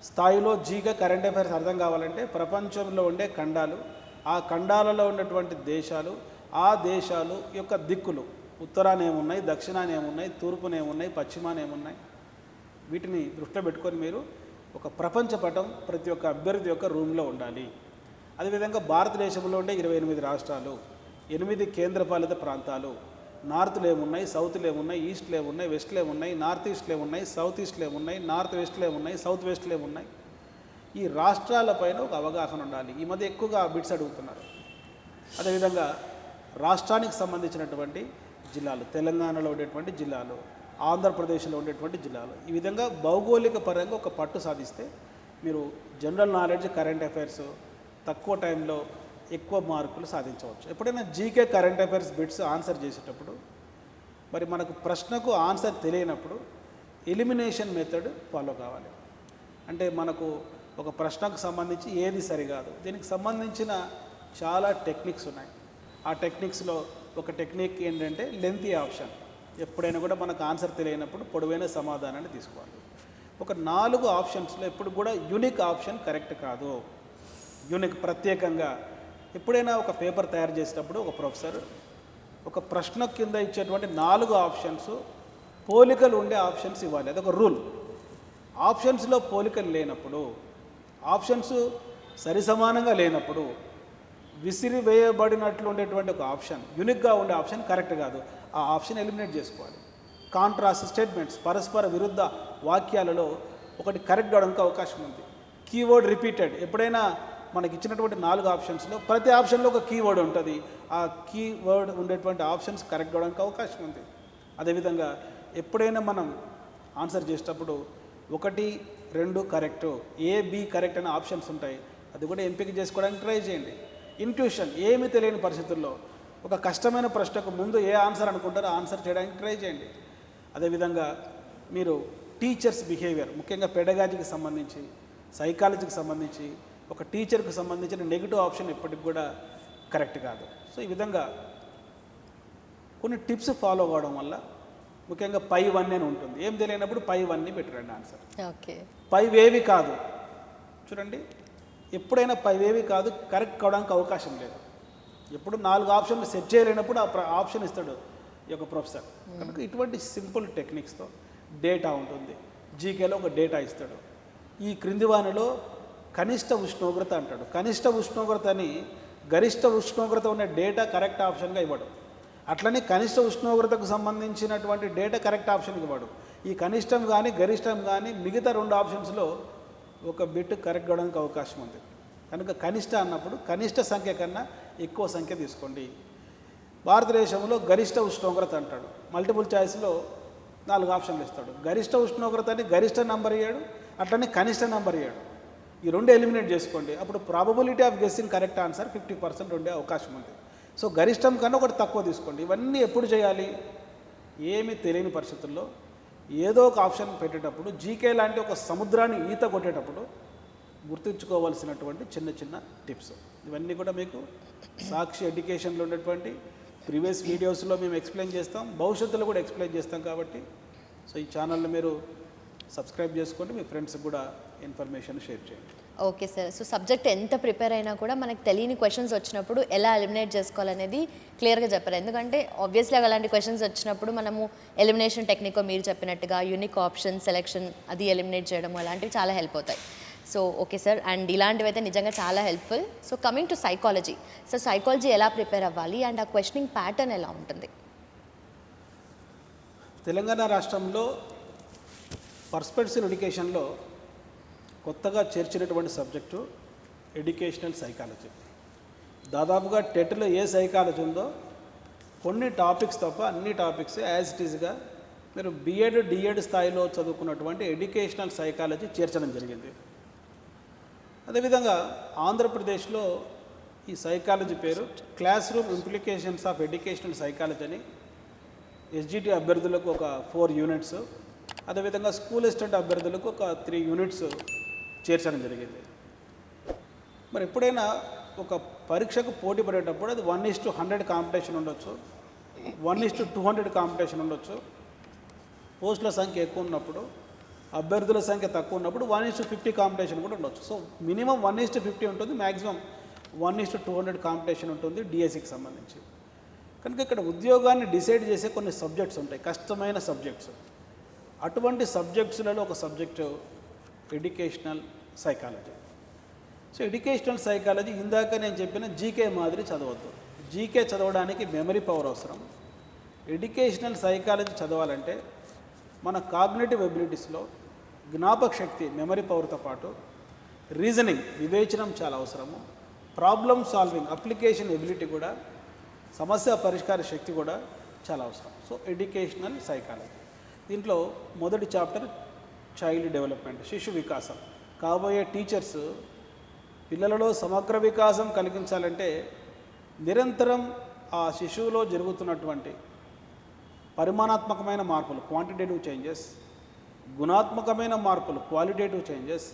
స్థాయిలో జీకే కరెంట్ అఫైర్స్ అర్థం కావాలంటే ప్రపంచంలో ఉండే ఖండాలు, ఆ ఖండాలలో ఉన్నటువంటి దేశాలు, ఆ దేశాలు యొక్క దిక్కులు ఉత్తరాన ఏమున్నాయి, దక్షిణాన ఏమున్నాయి, తూర్పున ఏమున్నాయి, పశ్చిమాన ఏమున్నాయి, వీటిని దృష్టిలో పెట్టుకొని మీరు ఒక ప్రపంచ పటం ప్రతి ఒక్క అభ్యర్థి యొక్క రూమ్లో ఉండాలి. అదేవిధంగా భారతదేశంలో ఉండే 28 రాష్ట్రాలు, 8 కేంద్రపాలిత ప్రాంతాలు, నార్త్లో ఏమున్నాయి, సౌత్లో ఏమున్నాయి, ఈస్ట్లో ఏమున్నాయి, వెస్ట్లో ఏమున్నాయి, నార్త్ ఈస్ట్లో ఏమున్నాయి, సౌత్ ఈస్ట్లో ఏమున్నాయి, నార్త్ వెస్ట్లో ఏమున్నాయి, సౌత్ వెస్ట్లో ఏమున్నాయి, ఈ రాష్ట్రాలపైన ఒక అవగాహన ఉండాలి. ఈ మధ్య ఎక్కువగా బిట్స్ అడుగుతున్నారు. అదేవిధంగా రాష్ట్రానికి సంబంధించినటువంటి జిల్లాలు, తెలంగాణలో ఉండేటువంటి జిల్లాలు, ఆంధ్రప్రదేశ్లో ఉండేటువంటి జిల్లాలు, ఈ విధంగా భౌగోళిక పరంగా ఒక పట్టు సాధిస్తే మీరు జనరల్ నాలెడ్జ్, కరెంట్ అఫైర్స్ తక్కువ టైంలో ఎక్కువ మార్కులు సాధించవచ్చు. ఎప్పుడైనా GK current affairs bits answer చేసేటప్పుడు మరి మనకు ప్రశ్నకు ఆన్సర్ తెలియనప్పుడు ఎలిమినేషన్ మెథడ్ ఫాలో కావాలి. అంటే మనకు ఒక ప్రశ్నకు సంబంధించి ఏది సరికాదు, దీనికి సంబంధించిన చాలా టెక్నిక్స్ ఉన్నాయి. ఆ టెక్నిక్స్లో ఒక టెక్నిక్ ఏంటంటే లెంతీ ఆప్షన్. ఎప్పుడైనా కూడా మనకు ఆన్సర్ తెలియనప్పుడు పొడవైన సమాధానాన్ని తీసుకోవాలి. ఒక 4 ఆప్షన్స్లో ఎప్పుడు కూడా యూనిక్ ఆప్షన్ కరెక్ట్ కాదు. యూనిక్ ప్రత్యేకంగా ఎప్పుడైనా ఒక పేపర్ తయారు చేసేటప్పుడు ఒక ప్రొఫెసర్ ఒక ప్రశ్న కింద ఇచ్చేటువంటి 4 ఆప్షన్స్ పోలికలు ఉండే ఆప్షన్స్ ఇవ్వాలి. అదొక రూల్. ఆప్షన్స్లో పోలికలు లేనప్పుడు, ఆప్షన్స్ సరిసమానంగా లేనప్పుడు, విసిరివేయబడినట్లు ఉండేటువంటి ఒక ఆప్షన్, యూనిక్గా ఉండే ఆప్షన్ కరెక్ట్ కాదు. ఆ ఆప్షన్ ఎలిమినేట్ చేసుకోవాలి. కాంట్రాస్ట్ స్టేట్మెంట్స్, పరస్పర విరుద్ధ వాక్యాలలో ఒకటి కరెక్ట్ కావడానికి అవకాశం ఉంది. కీవర్డ్ రిపీటెడ్, ఎప్పుడైనా మనకి ఇచ్చినటువంటి 4 ఆప్షన్స్లో ప్రతి ఆప్షన్లో ఒక కీవర్డ్ ఉంటుంది. ఆ కీవర్డ్ ఉండేటువంటి ఆప్షన్స్ కరెక్ట్ కావడానికి అవకాశం ఉంది. అదేవిధంగా ఎప్పుడైనా మనం ఆన్సర్ చేసేటప్పుడు 1, 2 కరెక్ట్, ఏ, బి కరెక్ట్ అనే ఆప్షన్స్ ఉంటాయి. అది కూడా ఎంపిక చేసుకోవడానికి ట్రై చేయండి. ఇంట్యూషన్, ఏమీ తెలియని పరిస్థితుల్లో ఒక కష్టమైన ప్రశ్నకు ముందు ఏ ఆన్సర్ అనుకుంటారో ఆన్సర్ చేయడానికి ట్రై చేయండి. అదేవిధంగా మీరు టీచర్స్ బిహేవియర్, ముఖ్యంగా పెడగాజీకి సంబంధించి, సైకాలజీకి సంబంధించి, ఒక టీచర్కి సంబంధించిన నెగిటివ్ ఆప్షన్ ఎప్పటికి కూడా కరెక్ట్ కాదు. సో ఈ విధంగా కొన్ని టిప్స్ ఫాలో అవ్వడం వల్ల, ముఖ్యంగా పై 1 అని ఉంటుంది, ఏం తెలియనప్పుడు పై 1ని పెట్టరండి ఆన్సర్. ఓకే, పైవేవి కాదు. చూడండి, ఎప్పుడైనా పైవేవి కాదు కరెక్ట్ కావడానికి అవకాశం లేదు. ఎప్పుడు 4 ఆప్షన్లు సెట్ చేయలేనప్పుడు ఆ ఆప్షన్ ఇస్తాడు ఈ యొక్క ప్రొఫెసర్. కనుక ఇటువంటి సింపుల్ టెక్నిక్స్తో డేటా ఉంటుంది. జీకేలో ఒక డేటా ఇస్తాడు. ఈ క్రింది వానిలో కనిష్ట ఉష్ణోగ్రత అంటాడు. కనిష్ట ఉష్ణోగ్రత అని గరిష్ట ఉష్ణోగ్రత ఉన్న డేటా కరెక్ట్ ఆప్షన్గా ఇవ్వడు. అట్లనే కనిష్ట ఉష్ణోగ్రతకు సంబంధించినటువంటి డేటా కరెక్ట్ ఆప్షన్కి ఇవ్వడు. ఈ కనిష్టం కానీ గరిష్టం కానీ మిగతా 2 ఆప్షన్స్లో ఒక బిట్ కరెక్ట్ కావడానికి అవకాశం ఉంది. కనుక కనిష్ట అన్నప్పుడు కనిష్ట సంఖ్య కన్నా ఎక్కువ సంఖ్య తీసుకోండి. భారతదేశంలో గరిష్ట ఉష్ణోగ్రత అంటాడు. మల్టిపుల్ చాయిస్లో 4 ఆప్షన్లు ఇస్తాడు. గరిష్ట ఉష్ణోగ్రత అని గరిష్ట నెంబర్ ఇయ్యాడు, అట్లనే కనిష్ట నెంబర్ ఇయ్యాడు. ఈ 2 ఎలిమినేట్ చేసుకోండి. అప్పుడు probability of guessing correct answer 50% ఉండే అవకాశం ఉంది. సో గరిష్టం కన్నా ఒకటి తక్కువ తీసుకోండి. ఇవన్నీ ఎప్పుడు చేయాలి? ఏమీ తెలియని పరిస్థితుల్లో ఏదో ఒక ఆప్షన్ పెట్టేటప్పుడు, జీకే లాంటి ఒక సముద్రాన్ని ఈత కొట్టేటప్పుడు గుర్తుంచుకోవాల్సినటువంటి చిన్న చిన్న టిప్స్. ఇవన్నీ కూడా మీకు సాక్షి ఎడ్యుకేషన్లో ఉన్నటువంటి ప్రీవియస్ వీడియోస్లో మేము ఎక్స్ప్లెయిన్ చేస్తాం, భవిష్యత్తులో కూడా ఎక్స్ప్లెయిన్ చేస్తాం. కాబట్టి సో ఈ ఛానల్ని మీరు సబ్స్క్రైబ్ చేసుకోండి, మీ ఫ్రెండ్స్కి కూడా ఇన్ఫర్మేషన్ షేర్ చేయండి. Okay sir. సో సబ్జెక్ట్ ఎంత ప్రిపేర్ అయినా కూడా మనకు తెలియని క్వశ్చన్స్ వచ్చినప్పుడు ఎలా ఎలిమినేట్ చేసుకోవాలనేది క్లియర్గా చెప్పారు. ఎందుకంటే ఆబ్వియస్లీ అలాంటి క్వశ్చన్స్ వచ్చినప్పుడు మనము ఎలిమినేషన్ టెక్నిక్ మీరు చెప్పినట్టుగా యూనిక్ ఆప్షన్ సెలెక్షన్ అది ఎలిమినేట్ చేయడం అలాంటివి చాలా హెల్ప్ అవుతాయి. సో ఓకే సార్, అండ్ ఇలాంటివి అయితే నిజంగా చాలా helpful. So coming to psychology, so psychology ఎలా ప్రిపేర్ అవ్వాలి అండ్ ఆ క్వశ్చనింగ్ ప్యాటర్న్ ఎలా ఉంటుంది? తెలంగాణ రాష్ట్రంలో పర్స్పెక్టివ్ ఎడ్యుకేషన్లో కొత్తగా చేర్చినటువంటి సబ్జెక్టు ఎడ్యుకేషనల్ సైకాలజీ. దాదాపుగా టెట్లో ఏ సైకాలజీ ఉందో కొన్ని టాపిక్స్ తప్ప అన్ని టాపిక్స్ యాజ్ ఇట్ ఈజ్గా మీరు బిఎడ్ డిఎడ్ స్థాయిలో చదువుకున్నటువంటి ఎడ్యుకేషనల్ సైకాలజీ చేర్చడం జరిగింది. అదేవిధంగా ఆంధ్రప్రదేశ్లో ఈ సైకాలజీ పేరు class room implications of educational psychology అని ఎస్జిటి అభ్యర్థులకు ఒక 4 యూనిట్స్, అదేవిధంగా స్కూల్ అసిస్టెంట్ అభ్యర్థులకు ఒక 3 యూనిట్స్ చేర్చడం జరిగింది. మరి ఎప్పుడైనా ఒక పరీక్షకు పోటీ పడేటప్పుడు అది 1:100 కాంపిటీషన్ ఉండొచ్చు, 1:200 కాంపిటీషన్ ఉండొచ్చు. పోస్టుల సంఖ్య ఎక్కువ ఉన్నప్పుడు అభ్యర్థుల సంఖ్య తక్కువ ఉన్నప్పుడు 1:50 కాంపిటీషన్ కూడా ఉండొచ్చు. సో మినిమం 1:50 ఉంటుంది, మ్యాక్సిమం 1:200 కాంపిటీషన్ ఉంటుంది డిఎస్సికి సంబంధించి. కనుక ఇక్కడ ఉద్యోగాన్ని డిసైడ్ చేసే కొన్ని సబ్జెక్ట్స్ ఉంటాయి, కష్టమైన సబ్జెక్ట్స్. అటువంటి సబ్జెక్ట్స్లలో ఒక subject educational psychology. So educational psychology ఇందాక నేను చెప్పిన జీకే మాదిరి చదవద్దు. జీకే చదవడానికి మెమరీ పవర్ అవసరం. ఎడ్యుకేషనల్ సైకాలజీ చదవాలంటే మన కాగ్నిటివ్ ఎబిలిటీస్లో జ్ఞాపక శక్తి, మెమరీ పవర్తో పాటు రీజనింగ్, వివేచనం చాలా అవసరము. ప్రాబ్లమ్ సాల్వింగ్, అప్లికేషన్ ఎబిలిటీ కూడా, సమస్య పరిష్కార శక్తి కూడా చాలా అవసరం. సో ఎడ్యుకేషనల్ సైకాలజీ దీంట్లో మొదటి చాప్టర్ చైల్డ్ డెవలప్మెంట్, శిశు వికాసం. కాబోయే టీచర్స్ పిల్లలలో సమగ్ర వికాసం కలిగించాలంటే నిరంతరం ఆ శిశువులో జరుగుతున్నటువంటి పరిమాణాత్మకమైన మార్పులు, క్వాంటిటేటివ్ చేంజెస్, గుణాత్మకమైన మార్పులు, క్వాలిటేటివ్ చేంజెస్,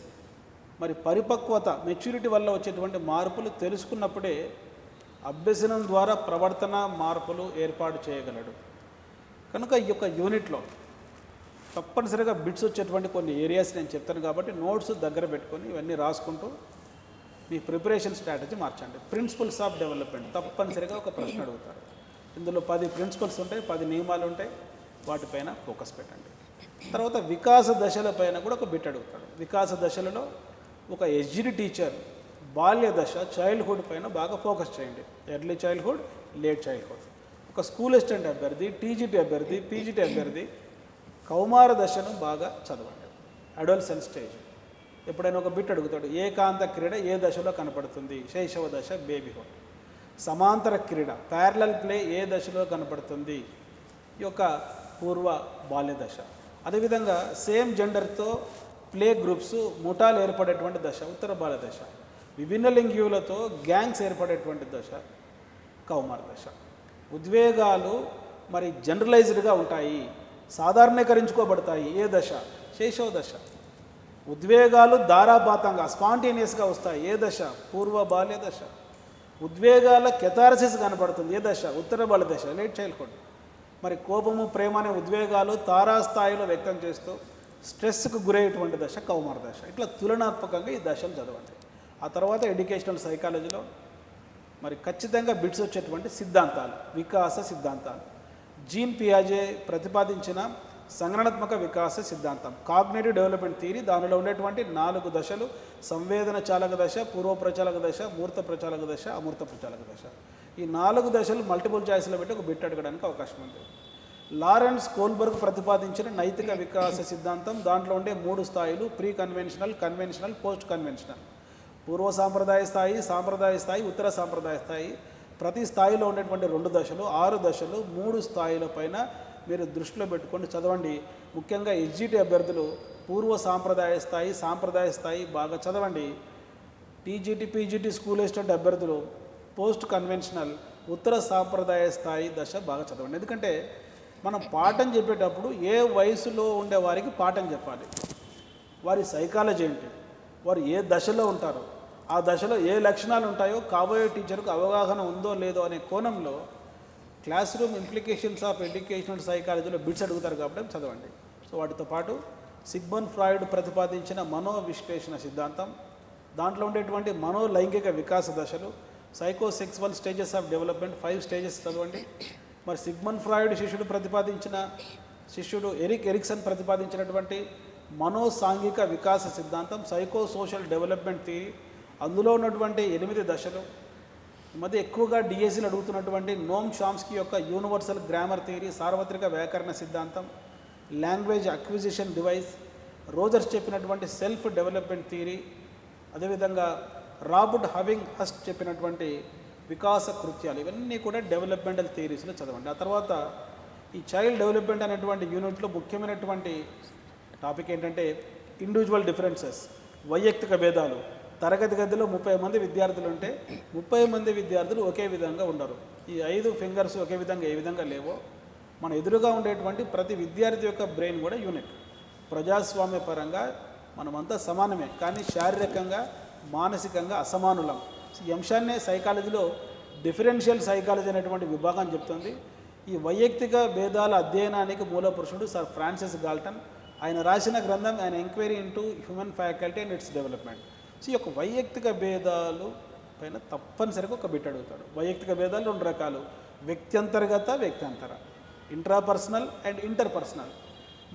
మరి పరిపక్వత, మెచ్యూరిటీ వల్ల వచ్చేటువంటి మార్పులు తెలుసుకున్నప్పుడే అభ్యసనం ద్వారా ప్రవర్తన మార్పులు ఏర్పాటు చేయగలడు. కనుక ఈ యొక్క యూనిట్లో తప్పనిసరిగా బిట్స్ వచ్చేటువంటి కొన్ని ఏరియాస్ నేను చెప్తాను కాబట్టి నోట్స్ దగ్గర పెట్టుకొని ఇవన్నీ రాసుకుంటూ మీ ప్రిపరేషన్ స్ట్రాటజీ మార్చండి. ప్రిన్సిపల్స్ ఆఫ్ డెవలప్మెంట్ తప్పనిసరిగా ఒక ప్రశ్న అడుగుతారు. ఇందులో 10 ప్రిన్సిపల్స్ ఉంటాయి, 10 నియమాలు ఉంటాయి, వాటిపైన ఫోకస్ పెట్టండి. తర్వాత వికాస దశల పైన కూడా ఒక బిట్ అడుగుతాడు. వికాస దశలలో ఒక ఎస్జిడి టీచర్ బాల్య దశ, చైల్డ్హుడ్ పైన బాగా ఫోకస్ చేయండి. Early childhood, late childhood. ఒక స్కూల్ అసిస్టెంట్ అభ్యర్థి, టీజీటీ అభ్యర్థి, పీజీటీ అభ్యర్థి కౌమార దశను బాగా చదవండి. Adolescent stage. ఎప్పుడైనా ఒక బిట్ అడుగుతాడు, ఏకాంత క్రీడ ఏ దశలో కనపడుతుంది? శైశవ దశ, బేబీహుడ్. సమాంతర క్రీడ, ప్యారలల్ ప్లే ఏ దశలో కనపడుతుంది? ఈ యొక్క పూర్వ బాల్య దశ. అదేవిధంగా సేమ్ జెండర్తో ప్లే గ్రూప్స్, ముఠాలు ఏర్పడేటువంటి దశ ఉత్తర బాల్య దశ. విభిన్న లింగీయులతో గ్యాంగ్స్ ఏర్పడేటువంటి దశ కౌమార దశ. ఉద్వేగాలు మరి జనరలైజ్డ్గా ఉంటాయి, సాధారణీకరించుకోబడతాయి ఏ దశ? శైశవ దశ. ఉద్వేగాలు ధారాపాతంగా స్పాంటేనియస్గా వస్తాయి ఏ దశ? పూర్వ బాల్య దశ. ఉద్వేగాల కెథారసిస్ కనపడుతుంది ఏ దశ? ఉత్తర బాల్య దశ, లేట్ చైల్డ్హుడ్. మరి కోపము, ప్రేమ అనే ఉద్వేగాలు తారాస్థాయిలో వ్యక్తం చేస్తూ స్ట్రెస్కు గురయ్యేటువంటి దశ కౌమార దశ. ఇట్లా తులనాత్మకంగా ఈ దశలు చదవండి. ఆ తర్వాత ఎడ్యుకేషనల్ సైకాలజీలో మరి ఖచ్చితంగా బిట్స్ వచ్చేటువంటి సిద్ధాంతాలు, వికాస సిద్ధాంతాలు. జీన్ పియాజే ప్రతిపాదించిన సంజ్ఞానాత్మక వికాస సిద్ధాంతం, కాగ్నిటివ్ డెవలప్మెంట్ థియరీ. దానిలో ఉండేటువంటి 4 దశలు: సంవేదన చాలక దశ, పూర్వ ప్రచాలక దశ, మూర్త ప్రచాలక దశ, అమూర్త ప్రచాలక దశ. ఈ 4 దశలు మల్టిపుల్ చాయిస్లో పెట్టి ఒక బిట్ అడగడానికి అవకాశం ఉంది. లారెన్స్ కోల్బర్గ్ ప్రతిపాదించిన నైతిక వికాస సిద్ధాంతం. దాంట్లో ఉండే 3 స్థాయిలు: pre conventional, conventional, post conventional. పూర్వ సాంప్రదాయ స్థాయి, సాంప్రదాయ స్థాయి, ఉత్తర సాంప్రదాయ స్థాయి. ప్రతి స్థాయిలో ఉండేటువంటి 2 దశలు, 6 దశలు, 3 స్థాయిల పైన మీరు దృష్టిలో పెట్టుకొని చదవండి. ముఖ్యంగా ఎస్జిటి అభ్యర్థులు పూర్వ సాంప్రదాయ స్థాయి, సాంప్రదాయ స్థాయి బాగా చదవండి. టీజీటీ, పీజీటీ స్కూల్ అసిస్టెంట్ అభ్యర్థులు పోస్ట్ కన్వెన్షనల్, ఉత్తర సాంప్రదాయ స్థాయి దశ బాగా చదవండి. ఎందుకంటే మనం పాఠం చెప్పేటప్పుడు ఏ వయసులో ఉండే వారికి పాఠం చెప్పాలి, వారి సైకాలజీ ఏంటి, వారు ఏ దశలో ఉంటారో, ఆ దశలో ఏ లక్షణాలు ఉంటాయో కాబోయే టీచర్కు అవగాహన ఉందో లేదో అనే కోణంలో classroom implications of educational సైకాలజీలో బిట్స్ అడుగుతారు కాబట్టి చదవండి. సో వాటితో పాటు సిగ్మండ్ ఫ్రాయిడ్ ప్రతిపాదించిన మనో విశ్లేషణ సిద్ధాంతం, దాంట్లో ఉండేటువంటి మనోలైంగిక వికాస దశలు, psychosexual stages of development 5 stages చదవండి. మరి సిగ్మండ్ ఫ్రాయిడ్ శిష్యుడు ఎరిక్సన్ ప్రతిపాదించినటువంటి మనోసాంఘిక వికాస సిద్ధాంతం, సైకో సోషల్ డెవలప్మెంట్ థియరీ. అందులో ఉన్నటువంటి 8 దశలు. ఈ మధ్య ఎక్కువగా డిఎస్సీలు అడుగుతున్నటువంటి నోమ్ చామ్స్కీ యొక్క యూనివర్సల్ గ్రామర్ థియరీ, సార్వత్రిక వ్యాకరణ సిద్ధాంతం, లాంగ్వేజ్ అక్విజిషన్ డివైస్, రోజర్స్ చెప్పినటువంటి సెల్ఫ్ డెవలప్మెంట్ థియరీ, అదేవిధంగా రాబర్ట్ హవింగ్ హస్ట్ చెప్పినటువంటి వికాస కృత్యాలు. ఇవన్నీ కూడా డెవలప్మెంటల్ థియరీస్లో చదవండి. ఆ తర్వాత ఈ చైల్డ్ డెవలప్మెంట్ అనేటువంటి యూనిట్లో ముఖ్యమైనటువంటి టాపిక్ ఏంటంటే ఇండివిజువల్ డిఫరెన్సెస్, వైయక్తిక భేదాలు. తరగతి గదిలో 30 మంది విద్యార్థులు ఉంటే 30 మంది విద్యార్థులు ఒకే విధంగా ఉండరు. ఈ 5 ఫింగర్స్ ఒకే విధంగా ఏ విధంగా లేవో మన ఎదురుగా ఉండేటువంటి ప్రతి విద్యార్థి యొక్క బ్రెయిన్ కూడా యూనిక్. ప్రజాస్వామ్య పరంగా మనమంతా సమానమే, కానీ శారీరకంగా, మానసికంగా అసమానులం. ఈ అంశాన్నే సైకాలజీలో డిఫరెన్షియల్ సైకాలజీ అనేటువంటి విభాగం చెప్తుంది. ఈ వైయక్తిక భేదాల అధ్యయనానికి మూల పురుషుడు సర్ ఫ్రాన్సిస్ గాల్టన్. ఆయన రాసిన గ్రంథం ఆయన enquiry into human faculty and its development. So ఈ యొక్క వైయక్తిక భేదాలు పైన తప్పనిసరిగా ఒక బిట్ అడుగుతాడు. వైయక్తిక భేదాలు 2 రకాలు, వ్యక్త్యంతర్గత, వ్యక్త్యంతర, ఇంట్రాపర్సనల్ అండ్ ఇంటర్పర్సనల్.